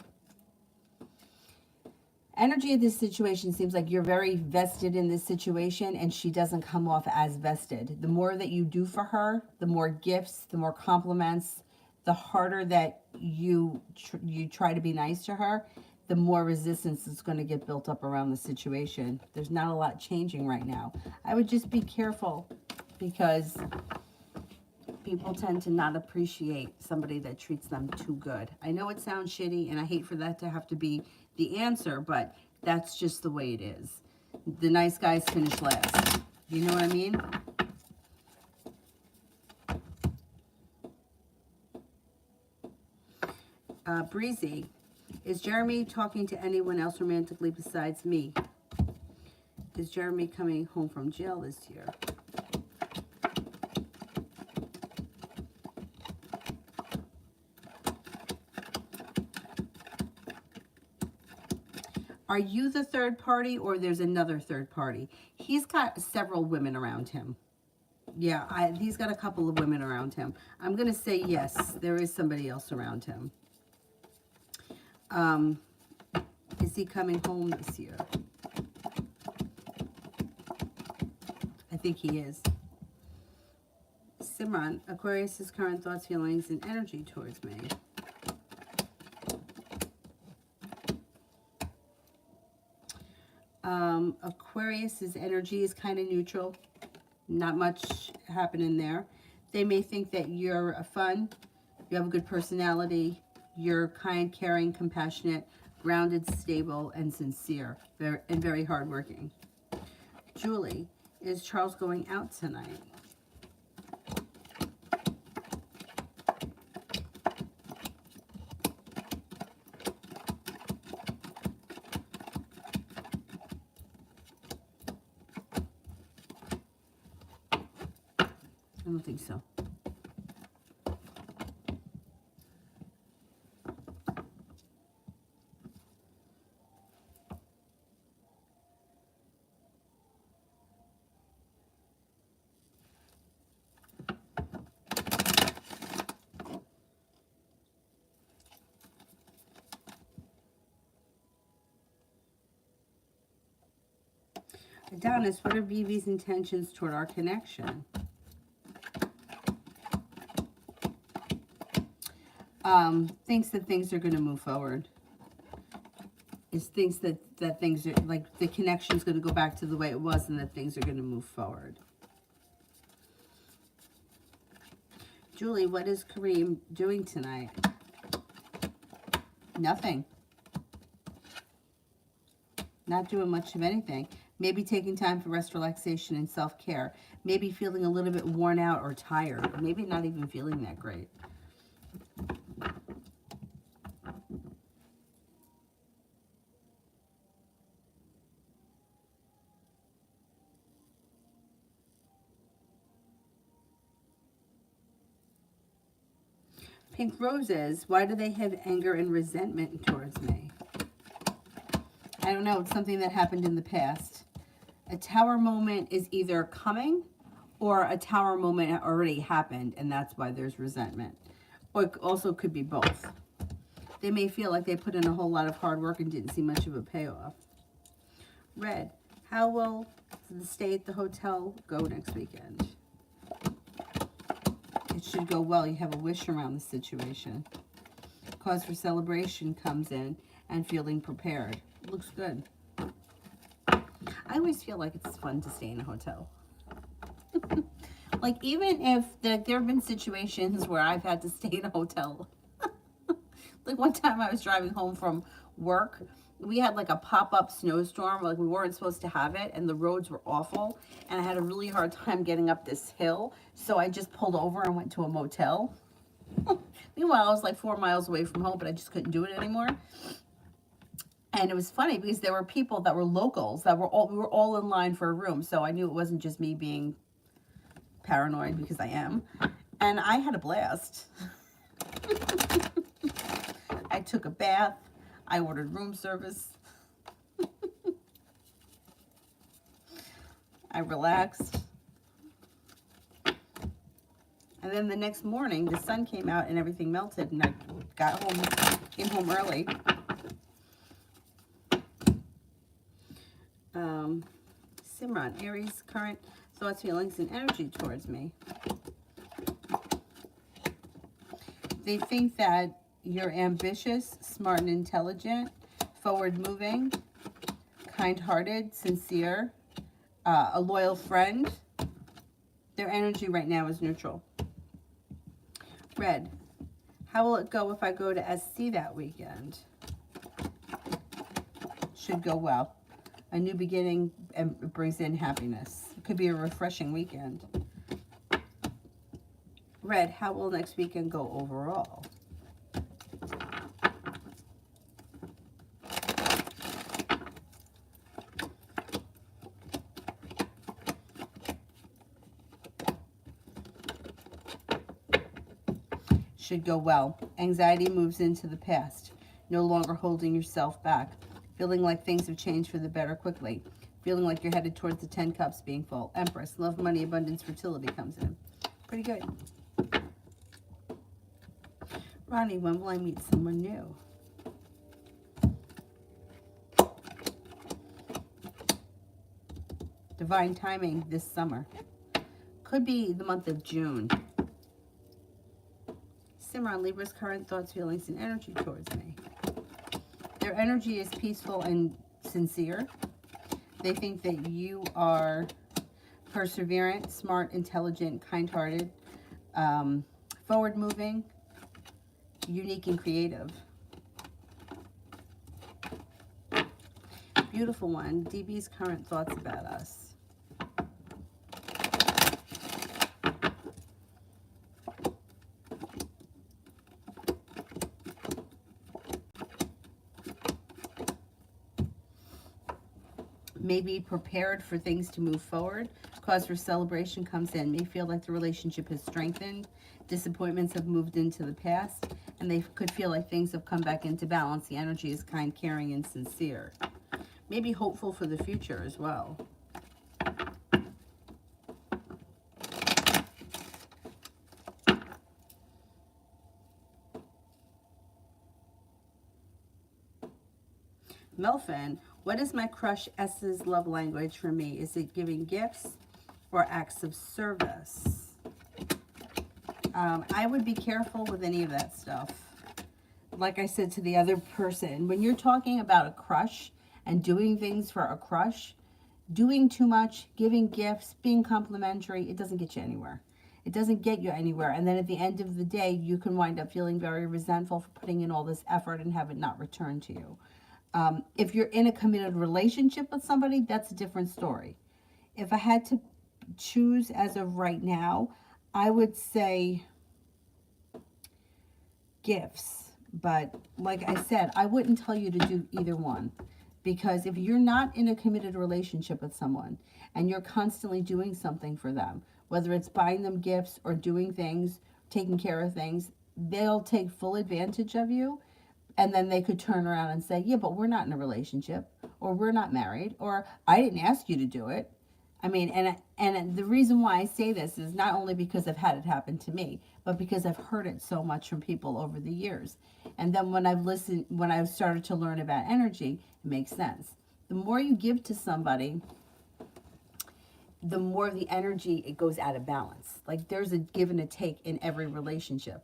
Energy of this situation seems like you're very vested in this situation, and she doesn't come off as vested. The more that you do for her, the more gifts, the more compliments, the harder that you try to be nice to her, the more resistance is going to get built up around the situation. There's not a lot changing right now. I would just be careful, because people tend to not appreciate somebody that treats them too good. I know it sounds shitty, and I hate for that to have to be the answer, but that's just the way it is. The nice guys finish last. You know what I mean? Breezy, is Jeremy talking to anyone else romantically besides me? Is Jeremy coming home from jail this year? Are you the third party, or there's another third party? He's got several women around him. Yeah, he's got a couple of women around him. I'm going to say yes, there is somebody else around him. Is he coming home this year? I think he is. Simran, Aquarius's current thoughts, feelings, and energy towards me. Aquarius's energy is kind of neutral. Not much happening there. They may think that you're fun, you have a good personality, you're kind, caring, compassionate, grounded, stable, and sincere, and very hardworking. Julie, is Charles going out tonight? I don't think so. Adonis, what are BB's intentions toward our connection? Thinks that things are going to move forward. Thinks that things are, like, the connection's going to go back to the way it was and that things are going to move forward. Julie, what is Kareem doing tonight? Nothing. Not doing much of anything. Maybe taking time for rest, relaxation, and self-care. Maybe feeling a little bit worn out or tired. Maybe not even feeling that great. Pink roses. Why do they have anger and resentment towards me? I don't know. It's something that happened in the past. A tower moment is either coming or a tower moment already happened, and that's why there's resentment. Or it also could be both. They may feel like they put in a whole lot of hard work and didn't see much of a payoff. Red. How will the stay at the hotel go next weekend? It should go well. You have a wish around the situation. Cause for celebration comes in and feeling prepared. Looks good. I always feel like it's fun to stay in a hotel. Like, even if there have been situations where I've had to stay in a hotel. Like, one time I was driving home from work. We had like a pop-up snowstorm. Like, we weren't supposed to have it, and the roads were awful. And I had a really hard time getting up this hill. So I just pulled over and went to a motel. Meanwhile, I was like 4 miles away from home, but I just couldn't do it anymore. And it was funny because there were people that were locals that we were all in line for a room. So I knew it wasn't just me being paranoid, because I am. And I had a blast. I took a bath. I ordered room service. I relaxed. And then the next morning, the sun came out and everything melted, and I came home early. Simran, Aries, current thoughts, feelings, and energy towards me. They think that you're ambitious, smart, and intelligent, forward-moving, kind-hearted, sincere, a loyal friend. Their energy right now is neutral. Red, how will it go if I go to SC that weekend? Should go well. A new beginning and brings in happiness. It could be a refreshing weekend. Red, how will next weekend go overall? Should go well. Anxiety moves into the past. No longer holding yourself back. Feeling like things have changed for the better quickly. Feeling like you're headed towards the 10 cups being full. Empress, love, money, abundance, fertility comes in. Pretty good. Ronnie, when will I meet someone new? Divine timing this summer. Could be the month of June. Simran, Libra's current thoughts, feelings, and energy towards me. Their energy is peaceful and sincere. They think that you are perseverant, smart, intelligent, kind-hearted, forward-moving, unique, and creative. Beautiful one. DB's current thoughts about us. May be prepared for things to move forward. Cause for celebration comes in. May feel like the relationship has strengthened. Disappointments have moved into the past. And they could feel like things have come back into balance. The energy is kind, caring, and sincere. Maybe hopeful for the future as well. Melfin, what is my crush S's love language for me? Is it giving gifts or acts of service? I would be careful with any of that stuff. like I said to the other person, when you're talking about a crush and doing things for a crush, doing too much, giving gifts, being complimentary, it doesn't get you anywhere. It doesn't get you anywhere. And then at the end of the day, you can wind up feeling very resentful for putting in all this effort and have it not returned to you. If you're in a committed relationship with somebody, that's a different story. If I had to choose as of right now, I would say gifts. But like I said, I wouldn't tell you to do either one. Because if you're not in a committed relationship with someone and you're constantly doing something for them, whether it's buying them gifts or doing things, taking care of things, they'll take full advantage of you. And then they could turn around and say, yeah, but we're not in a relationship, or we're not married, or I didn't ask you to do it. I mean, and the reason why I say this is not only because I've had it happen to me, but because I've heard it so much from people over the years. And then when I've started to learn about energy, it makes sense. The more you give to somebody, the more the energy, it goes out of balance. Like there's a give and a take in every relationship.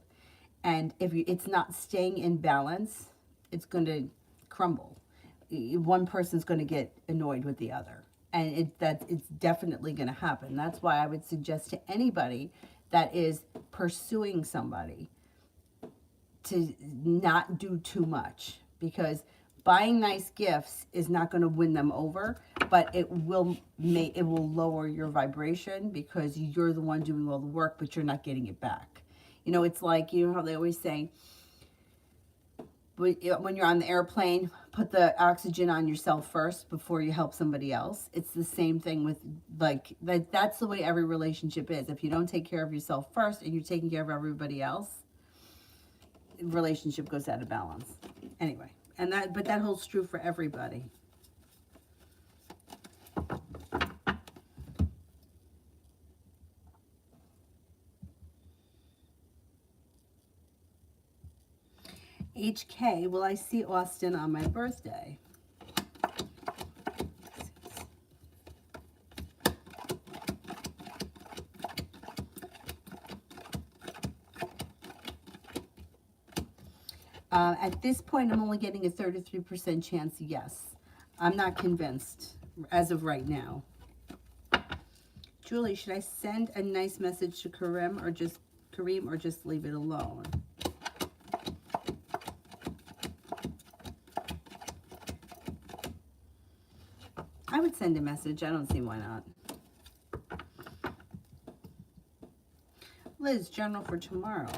And if it's not staying in balance, it's going to crumble. One person's going to get annoyed with the other. And it's definitely going to happen. That's why I would suggest to anybody that is pursuing somebody to not do too much, because buying nice gifts is not going to win them over, but it will lower your vibration because you're the one doing all the work, but you're not getting it back. You know, it's like, you know how they always say, when you're on the airplane, put the oxygen on yourself first before you help somebody else. It's the same thing with, like, that's the way every relationship is. If you don't take care of yourself first and you're taking care of everybody else, relationship goes out of balance. Anyway, but that holds true for everybody. HK, will I see Austin on my birthday? At this point, I'm only getting a 33% chance yes. I'm not convinced as of right now. Julie, should I send a nice message to Kareem or just leave it alone? I would send a message. I don't see why not. Liz, journal for tomorrow.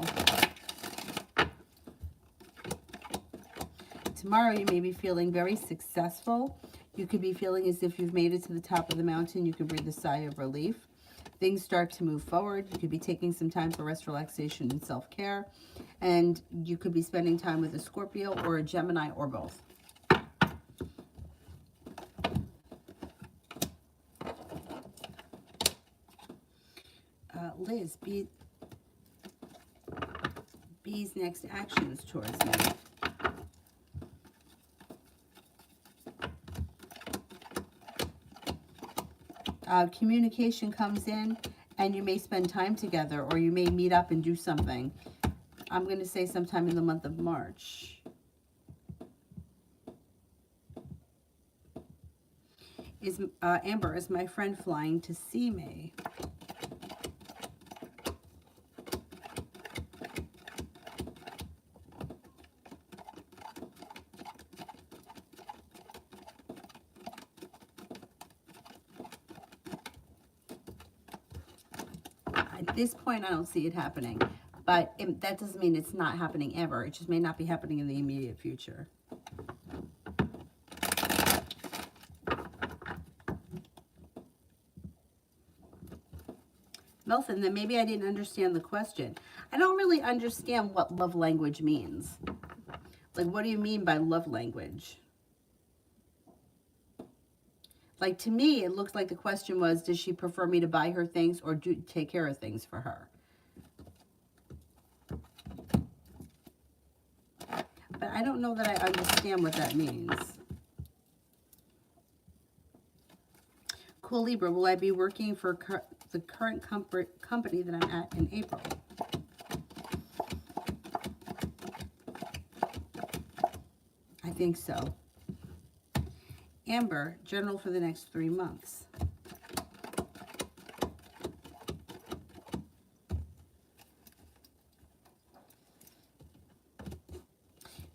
Tomorrow you may be feeling very successful. You could be feeling as if you've made it to the top of the mountain. You could breathe a sigh of relief. Things start to move forward. You could be taking some time for rest, relaxation, and self-care. And you could be spending time with a Scorpio or a Gemini or both. Liz, B's next actions towards me. Communication comes in and you may spend time together, or you may meet up and do something. I'm going to say sometime in the month of March. Amber, is my friend flying to see me? At this point, I don't see it happening, but that doesn't mean it's not happening ever. It just may not be happening in the immediate future. Milton, then maybe I didn't understand the question. I don't really understand what love language means. Like, what do you mean by love language? Like, to me, it looks like the question was, does she prefer me to buy her things or take care of things for her? But I don't know that I understand what that means. Cool, Libra, will I be working for the current company that I'm at in April? think so. Amber, general for the next 3 months.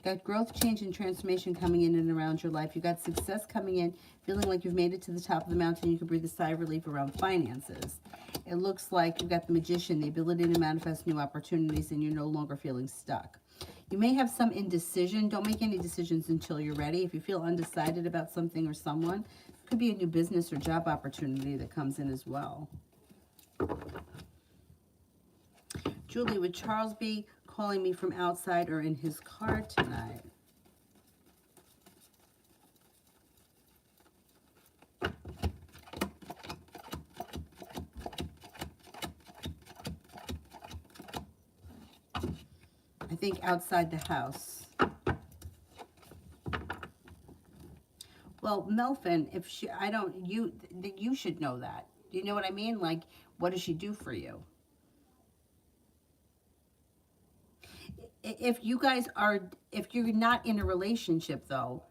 Got growth, change, and transformation coming in and around your life. You got success coming in, feeling like you've made it to the top of the mountain. You can breathe a sigh of relief around finances. It looks like you've got the Magician, the ability to manifest new opportunities, and you're no longer feeling stuck. You may have some indecision. Don't make any decisions until you're ready. If you feel undecided about something or someone, it could be a new business or job opportunity that comes in as well. Julie, would Charles be calling me from outside or in his car tonight? I think outside the house. Well, Melvin, if she, I don't, you should know that. Do you know what I mean? Like, what does she do for you? If you guys are, if you're not in a relationship though,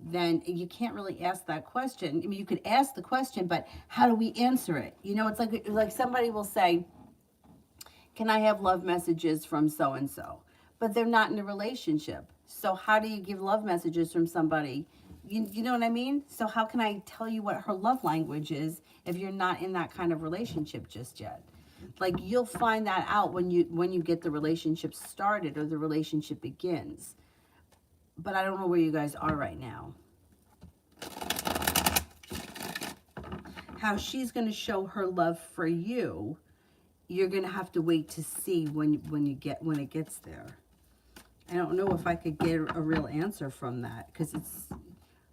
then you can't really ask that question. I mean, you could ask the question, but how do we answer it? You know, it's like somebody will say, can I have love messages from so-and-so? But they're not in a relationship. So how do you give love messages from somebody? You know what I mean? So how can I tell you what her love language is if you're not in that kind of relationship just yet? Like, you'll find that out when you get the relationship started or the relationship begins. But I don't know where you guys are right now. How she's going to show her love for you, you're going to have to wait to see when it gets there. I don't know if I could get a real answer from that, because it's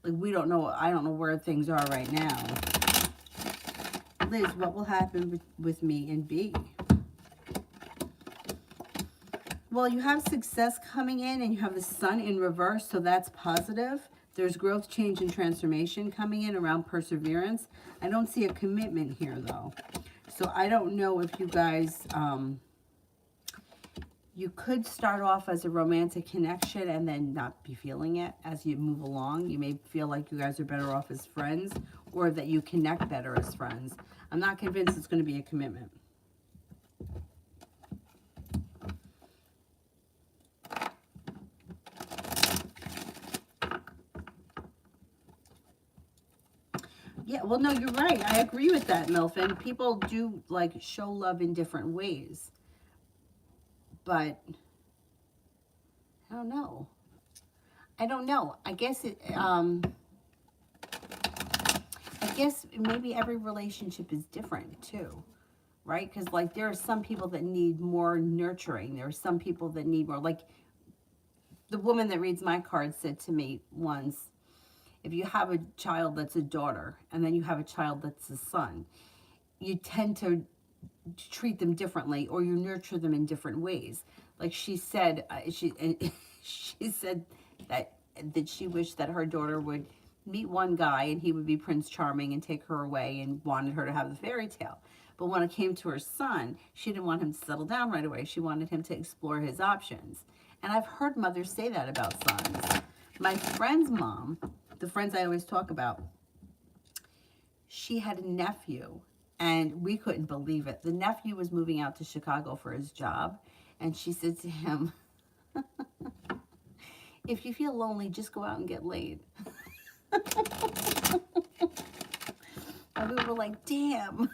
like we don't know. I don't know where things are right now. Liz, what will happen with me and B? Well, you have success coming in and you have the Sun in reverse, so that's positive. There's growth, change, and transformation coming in around perseverance. I don't see a commitment here, though. So I don't know if you guys, you could start off as a romantic connection and then not be feeling it as you move along. You may feel like you guys are better off as friends, or that you connect better as friends. I'm not convinced it's going to be a commitment. Yeah, well, no, you're right. I agree with that, Milfin. People do, like, show love in different ways. But, I don't know. I don't know. I guess maybe every relationship is different, too. Right? Because, like, there are some people that need more nurturing. There are some people that need more. Like, the woman that reads my card said to me once, if you have a child that's a daughter and then you have a child that's a son, you tend to treat them differently, or you nurture them in different ways. Like she said, she said that she wished that her daughter would meet one guy and he would be Prince Charming and take her away and wanted her to have the fairy tale. But when it came to her son, she didn't want him to settle down right away. She wanted him to explore his options. And I've heard mothers say that about sons. My friend's mom, the friends I always talk about, she had a nephew, and we couldn't believe it. The nephew was moving out to Chicago for his job, and she said to him, if you feel lonely, just go out and get laid. And we were like, damn.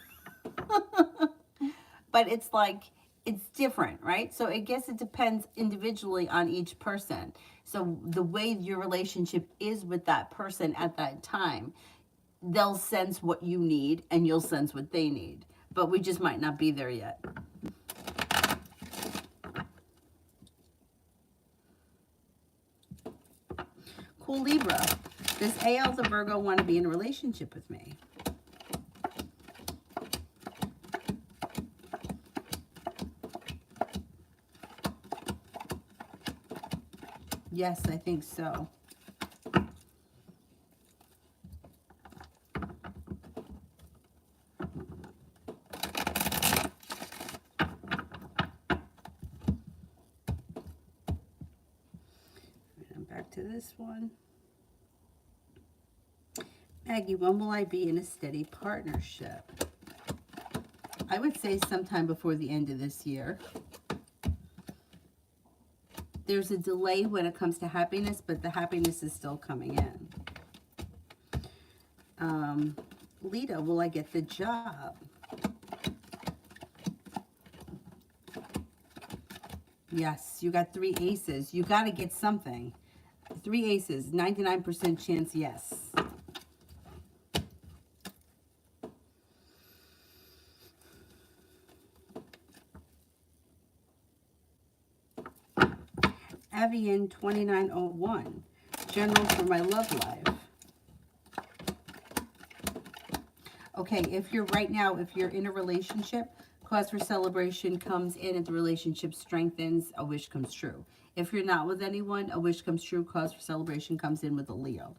But it's like, it's different, right? So I guess it depends individually on each person. So the way your relationship is with that person at that time, they'll sense what you need and you'll sense what they need. But we just might not be there yet. Cool, Libra. Does AL the Virgo want to be in a relationship with me? Yes, I think so. I'm back to this one. Aggie, when will I be in a steady partnership? I would say sometime before the end of this year. There's a delay when it comes to happiness, but the happiness is still coming in. Lita, will I get the job? Yes, you got 3 aces. You got to get something. 3 aces, 99% chance yes. Avian 2901, general for my love life. Okay, if you're right now, if you're in a relationship, cause for celebration comes in and the relationship strengthens, a wish comes true. If you're not with anyone, a wish comes true, cause for celebration comes in with a Leo.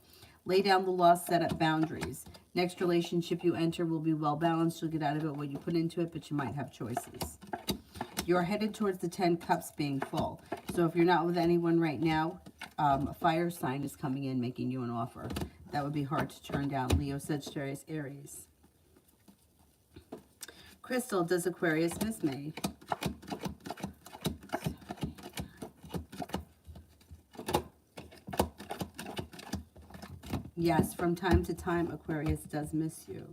Lay down the law, set up boundaries. Next relationship you enter will be well balanced. You'll get out of it what you put into it, but you might have choices. You're headed towards the 10 cups being full. So if you're not with anyone right now, a fire sign is coming in making you an offer. That would be hard to turn down. Leo, Sagittarius, Aries. Crystal, does Aquarius miss me? Yes, from time to time, Aquarius does miss you.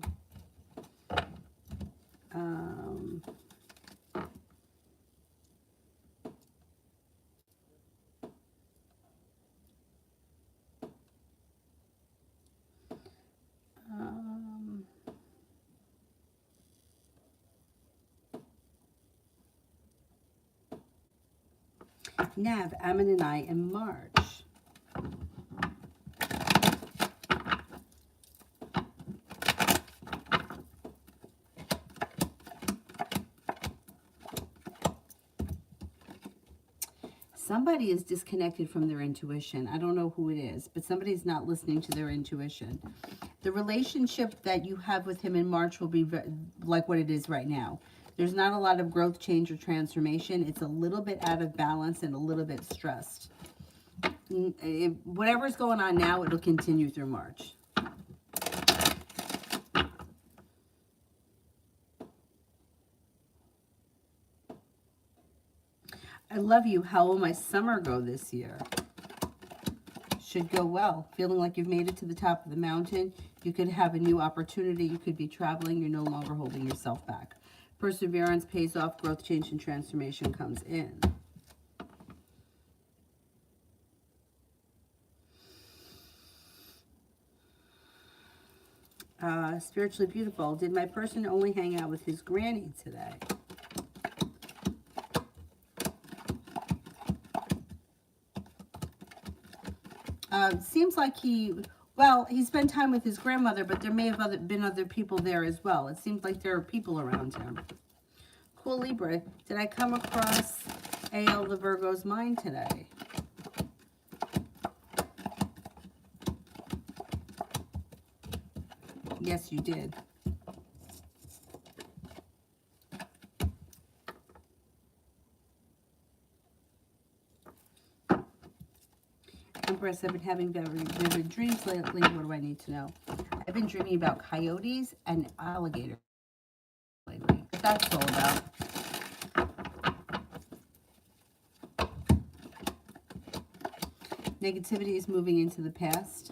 Nav, Ammon and I in March. Somebody is disconnected from their intuition. I don't know who it is, but somebody's not listening to their intuition. The relationship that you have with him in March will be like what it is right now. There's not a lot of growth, change, or transformation. It's a little bit out of balance and a little bit stressed. Whatever's going on now, it'll continue through March. I love you. How will my summer go this year? Should go well. Feeling like you've made it to the top of the mountain. You could have a new opportunity. You could be traveling. You're no longer holding yourself back. Perseverance pays off. Growth, change, and transformation comes in. Spiritually beautiful. Did my person only hang out with his granny today? Seems like he spent time with his grandmother, but there may have been other people there as well. It seems like there are people around him. Cool, Libra. Did I come across AL the Virgo's mind today? Yes, you did. Empress, I've been having very vivid dreams lately. What do I need to know? I've been dreaming about coyotes and alligators lately. What that's all about. Negativity is moving into the past.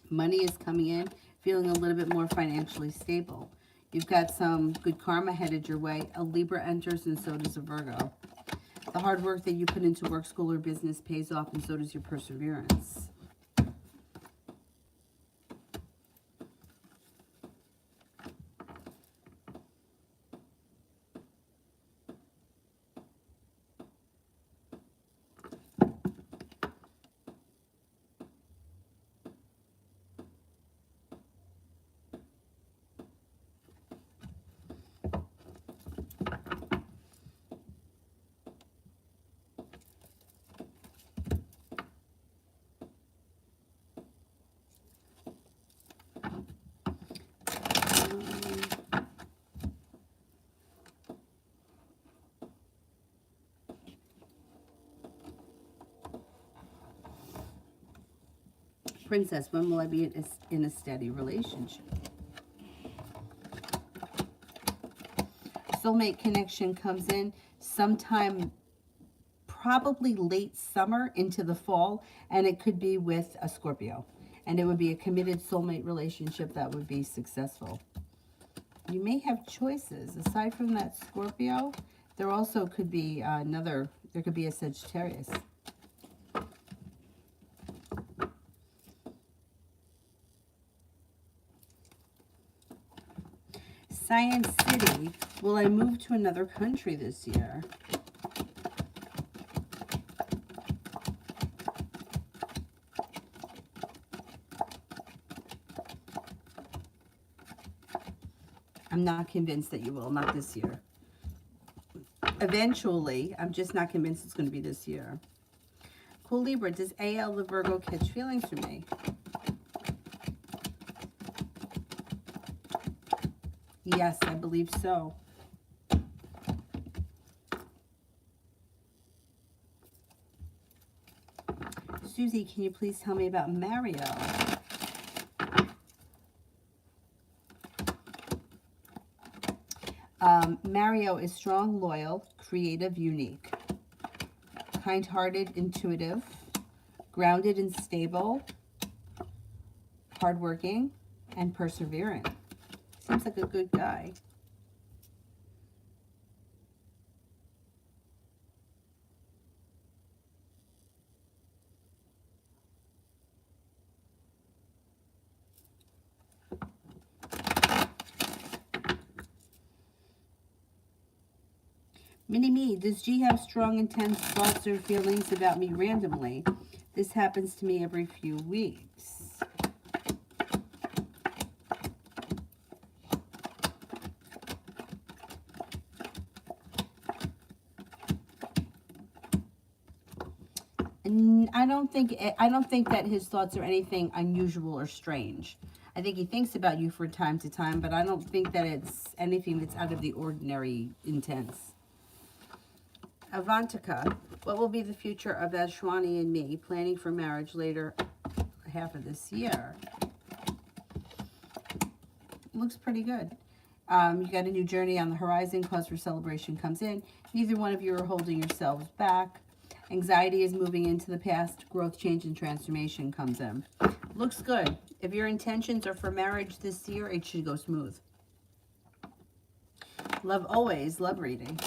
Money is coming in, feeling a little bit more financially stable. You've got some good karma headed your way. A Libra enters and so does a Virgo. The hard work that you put into work, school, or business pays off, and so does your perseverance. Princess, when will I be in a steady relationship? Soulmate connection comes in sometime probably late summer into the fall, and it could be with a Scorpio. And it would be a committed soulmate relationship that would be successful. You may have choices. Aside from that Scorpio, there also could be there could be a Sagittarius. Science City, will I move to another country this year? I'm not convinced that you will, not this year. Eventually, I'm just not convinced it's going to be this year. Cool Libra, does AL the Virgo catch feelings for me? Yes, I believe so. Susie, can you please tell me about Mario? Mario is strong, loyal, creative, unique, kind-hearted, intuitive, grounded and stable, hardworking, and perseverant. Seems like a good guy. Mini-Me, does G have strong, intense thoughts or feelings about me randomly? This happens to me every few weeks. And I don't think that his thoughts are anything unusual or strange. I think he thinks about you from time to time, but I don't think that it's anything that's out of the ordinary intense. Avantika, what will be the future of Ashwani and me planning for marriage later half of this year? Looks pretty good. You got a new journey on the horizon. Cause for celebration comes in. Neither one of you are holding yourselves back. Anxiety is moving into the past. Growth, change, and transformation comes in. Looks good. If your intentions are for marriage this year, it should go smooth. Love always. Love reading.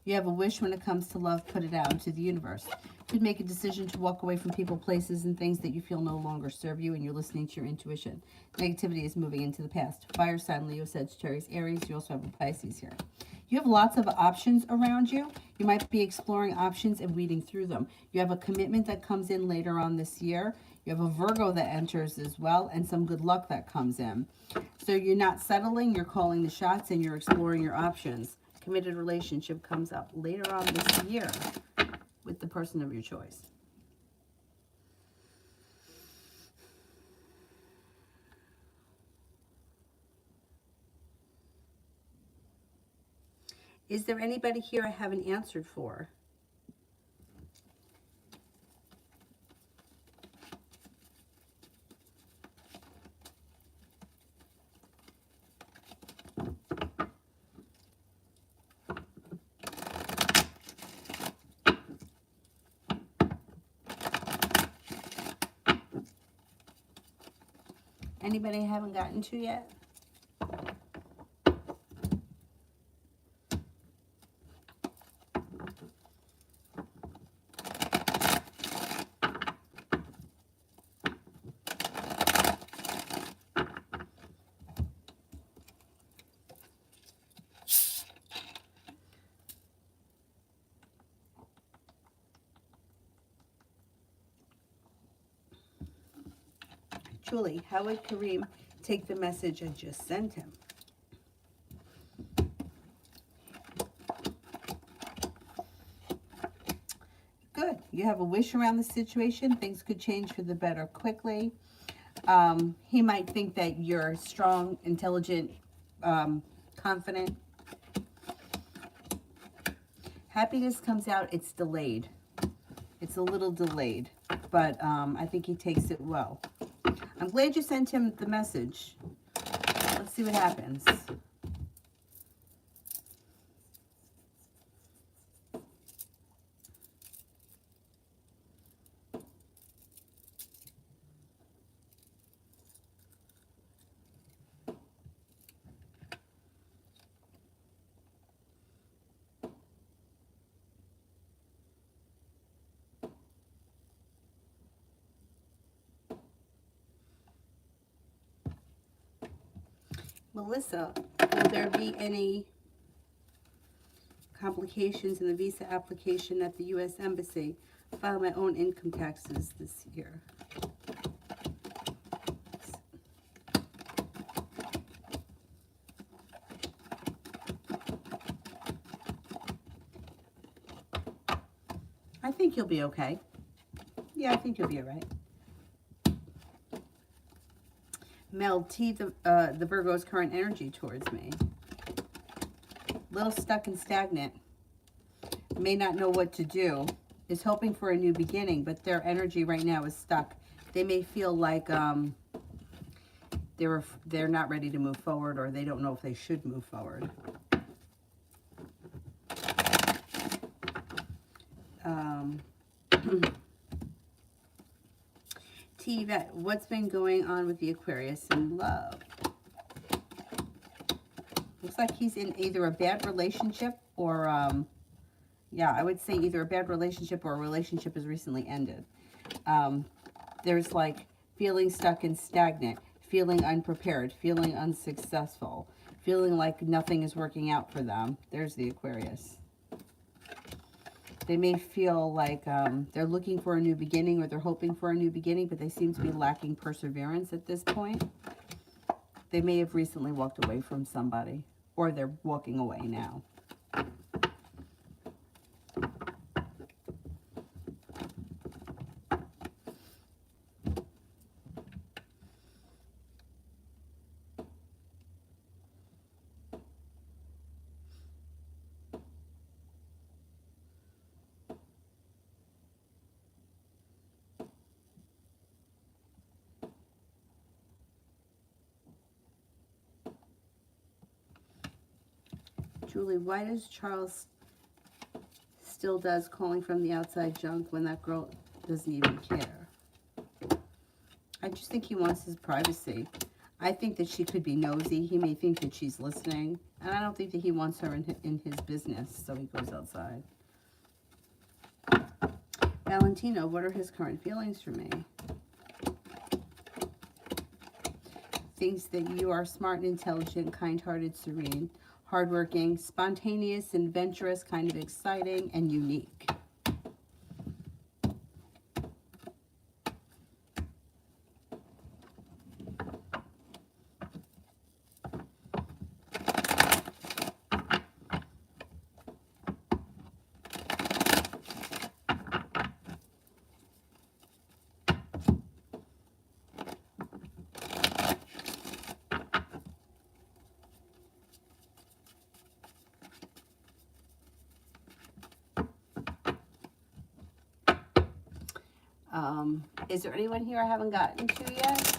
You have a wish when it comes to love, put it out into the universe. Could make a decision to walk away from people, places, and things that you feel no longer serve you, and you're listening to your intuition. Negativity is moving into the past. Fire sign, Leo, Sagittarius, Aries. You also have a Pisces here. You have lots of options around you. You might be exploring options and weeding through them. You have a commitment that comes in later on this year. You have a Virgo that enters as well, and some good luck that comes in. So you're not settling, you're calling the shots, and you're exploring your options. Committed relationship comes up later on this year with the person of your choice. Is there anybody here I haven't answered for? Anybody I haven't gotten to yet? Julie, how would Kareem take the message I just sent him? Good. You have a wish around the situation. Things could change for the better quickly. He might think that you're strong, intelligent, confident. Happiness comes out, it's delayed. It's a little delayed, but I think he takes it well. I'm glad you sent him the message. Let's see what happens. Melissa, will there be any complications in the visa application at the U.S. Embassy? File my own income taxes this year. I think you'll be okay. Yeah, I think you'll be all right. Mel T, the Virgo's current energy towards me. Little stuck and stagnant. May not know what to do. Is hoping for a new beginning, but their energy right now is stuck. They may feel like they're not ready to move forward, or they don't know if they should move forward. T-Vet, what's been going on with the Aquarius in love? Looks like he's in either a bad relationship or, yeah, I would say either a bad relationship or a relationship has recently ended. There's like feeling stuck and stagnant, feeling unprepared, feeling unsuccessful, feeling like nothing is working out for them. There's the Aquarius. They may feel like they're looking for a new beginning, or they're hoping for a new beginning, but they seem to be lacking perseverance at this point. They may have recently walked away from somebody, or they're walking away now. Julie, why does Charles still does calling from the outside junk when that girl doesn't even care? I just think he wants his privacy. I think that she could be nosy. He may think that she's listening. And I don't think that he wants her in his business, so he goes outside. Valentino, what are his current feelings for me? Thinks that you are smart and intelligent, kind-hearted, serene, hardworking, spontaneous, adventurous, kind of exciting, and unique. Is there anyone here I haven't gotten to yet?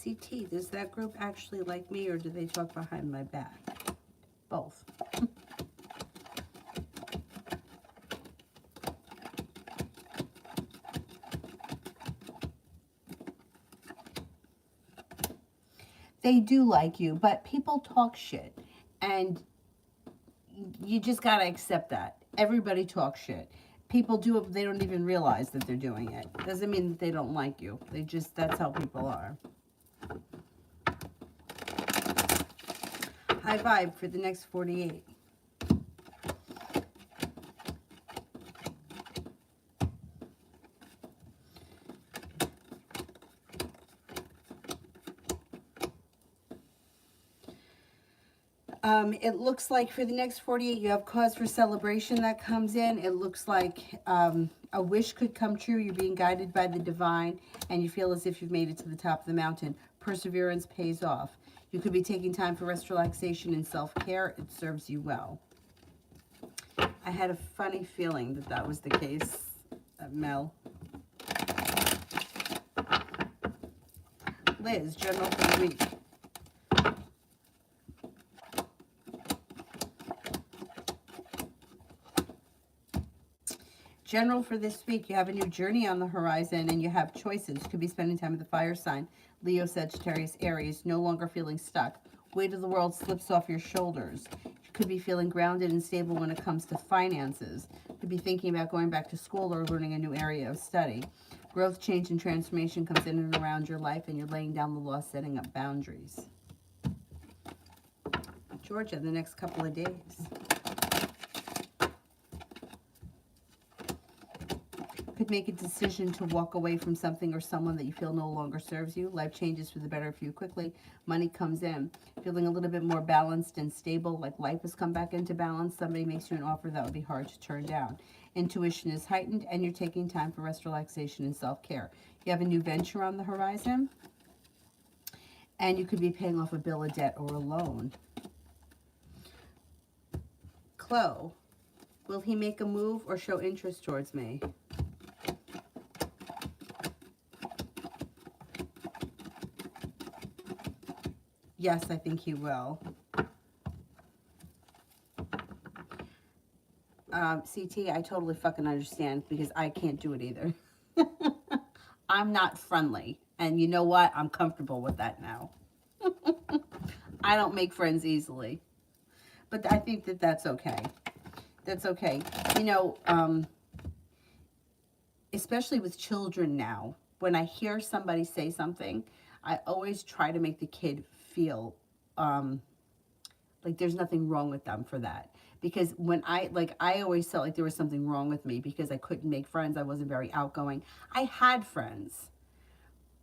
CT, does that group actually like me, or do they talk behind my back? Both. They do like you, but people talk shit, and you just gotta accept that. Everybody talks shit. People do it, they don't even realize that they're doing it. Doesn't mean that they don't like you. They just, that's how people are. High vibe for the next 48. It looks like for the next 48, you have cause for celebration that comes in. It looks like a wish could come true. You're being guided by the divine, and you feel as if you've made it to the top of the mountain. Perseverance pays off. You could be taking time for rest, relaxation, and self-care. It serves you well. I had a funny feeling that that was the case, Mel. Liz, general for the week. General for this week, you have a new journey on the horizon and you have choices. You could be spending time with the fire sign, Leo, Sagittarius, Aries, no longer feeling stuck. Weight of the world slips off your shoulders. You could be feeling grounded and stable when it comes to finances. You could be thinking about going back to school or learning a new area of study. Growth, change, and transformation comes in and around your life, and you're laying down the law, setting up boundaries. Georgia, the next couple of days. Could make a decision to walk away from something or someone that you feel no longer serves you. Life changes for the better for you quickly. Money comes in. Feeling a little bit more balanced and stable, like life has come back into balance. Somebody makes you an offer that would be hard to turn down. Intuition is heightened, and you're taking time for rest, relaxation, and self-care. You have a new venture on the horizon, and you could be paying off a bill, a debt, or a loan. Chloe, will he make a move or show interest towards me? Yes, I think he will. CT, I totally fucking understand because I can't do it either. I'm not friendly. And you know what? I'm comfortable with that now. I don't make friends easily. But I think that that's okay. That's okay. You know, especially with children now, when I hear somebody say something, I always try to make the kid feel like there's nothing wrong with them for that. Because when I always felt like there was something wrong with me because I couldn't make friends. I wasn't very outgoing. I had friends,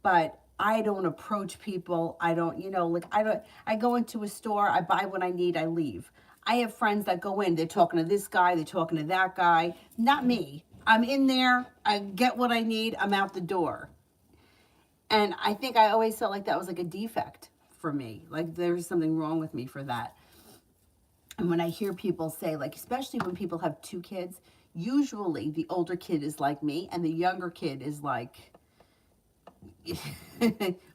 but I don't approach people. I don't, you know, like I go into a store, I buy what I need, I leave. I have friends that go in, they're talking to this guy, they're talking to that guy. Not me. I'm in there, I get what I need, I'm out the door. And I think I always felt like that was like a defect for me. Like there's something wrong with me for that. And when I hear people say, like, especially when people have two kids, usually the older kid is like me and the younger kid is like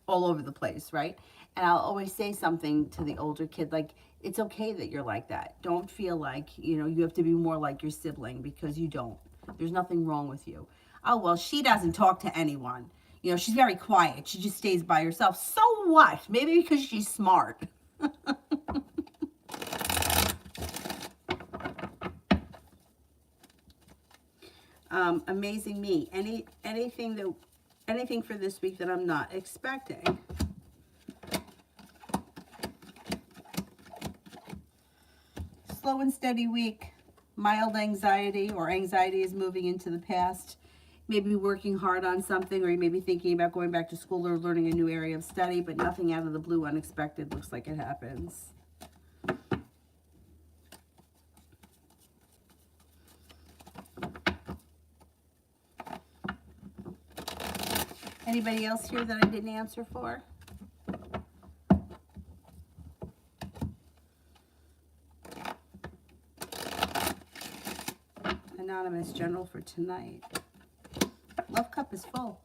all over the place, right? And I'll always say something to the older kid, like, it's okay that you're like that. Don't feel like, you know, you have to be more like your sibling because you don't. There's nothing wrong with you. Oh, well, she doesn't talk to anyone. You know, she's very quiet. She just stays by herself. So what? Maybe because she's smart. Amazing me. Anything for this week that I'm not expecting. Slow and steady week. Mild anxiety, or anxiety is moving into the past. Maybe working hard on something, or you may be thinking about going back to school or learning a new area of study, but nothing out of the blue unexpected looks like it happens. Anybody else here that I didn't answer for? Anonymous, general for tonight. Love cup is full.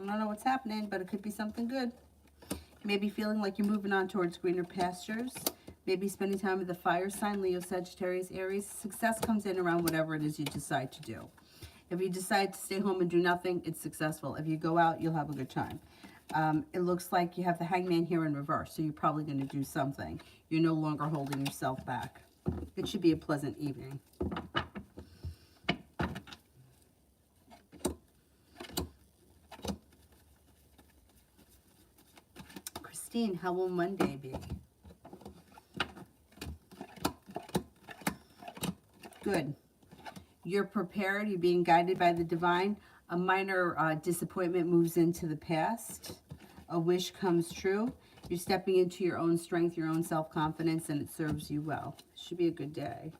I don't know what's happening, but it could be something good. You may be feeling like you're moving on towards greener pastures. Maybe spending time with the fire sign, Leo, Sagittarius, Aries. Success comes in around whatever it is you decide to do. If you decide to stay home and do nothing, it's successful. If you go out, you'll have a good time. It looks like you have the hangman here in reverse, so you're probably going to do something. You're no longer holding yourself back. It should be a pleasant evening. Christine, how will Monday be? Good. You're prepared. You're being guided by the divine. A minor disappointment moves into the past. A wish comes true. You're stepping into your own strength, your own self-confidence, and it serves you well. Should be a good day.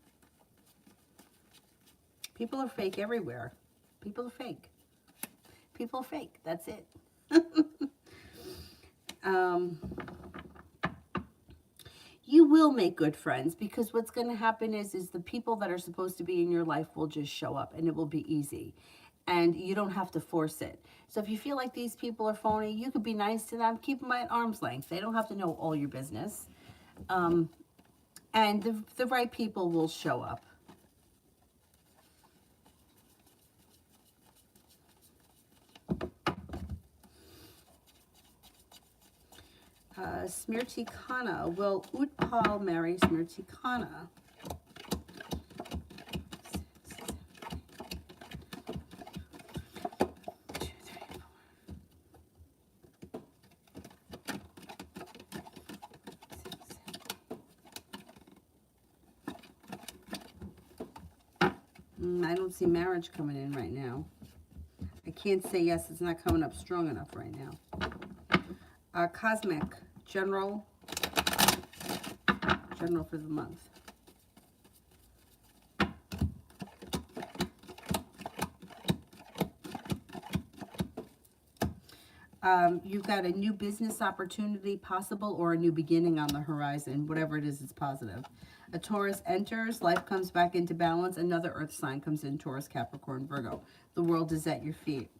People are fake everywhere. People are fake. People are fake. That's it. You will make good friends, because what's going to happen is the people that are supposed to be in your life will just show up, and it will be easy. And you don't have to force it. So if you feel like these people are phony, you could be nice to them. Keep them at arm's length. They don't have to know all your business. And the right people will show up. Smriti Khanna. Will Utpal marry Smriti Khanna? I don't see marriage coming in right now. I can't say yes. It's not coming up strong enough right now. Cosmic. General for the month. You've got a new business opportunity possible, or a new beginning on the horizon. Whatever it is, it's positive. A Taurus enters, life comes back into balance. Another earth sign comes in, Taurus, Capricorn, Virgo. The world is at your feet.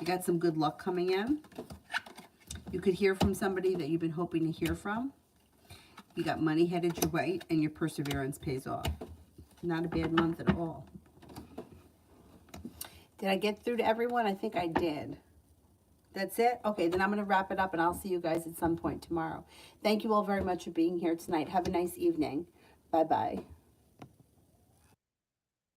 You got some good luck coming in. You could hear from somebody that you've been hoping to hear from. You got money headed your way, and your perseverance pays off. Not a bad month at all. Did I get through to everyone? I think I did. That's it? Okay, then I'm going to wrap it up, and I'll see you guys at some point tomorrow. Thank you all very much for being here tonight. Have a nice evening. Bye-bye.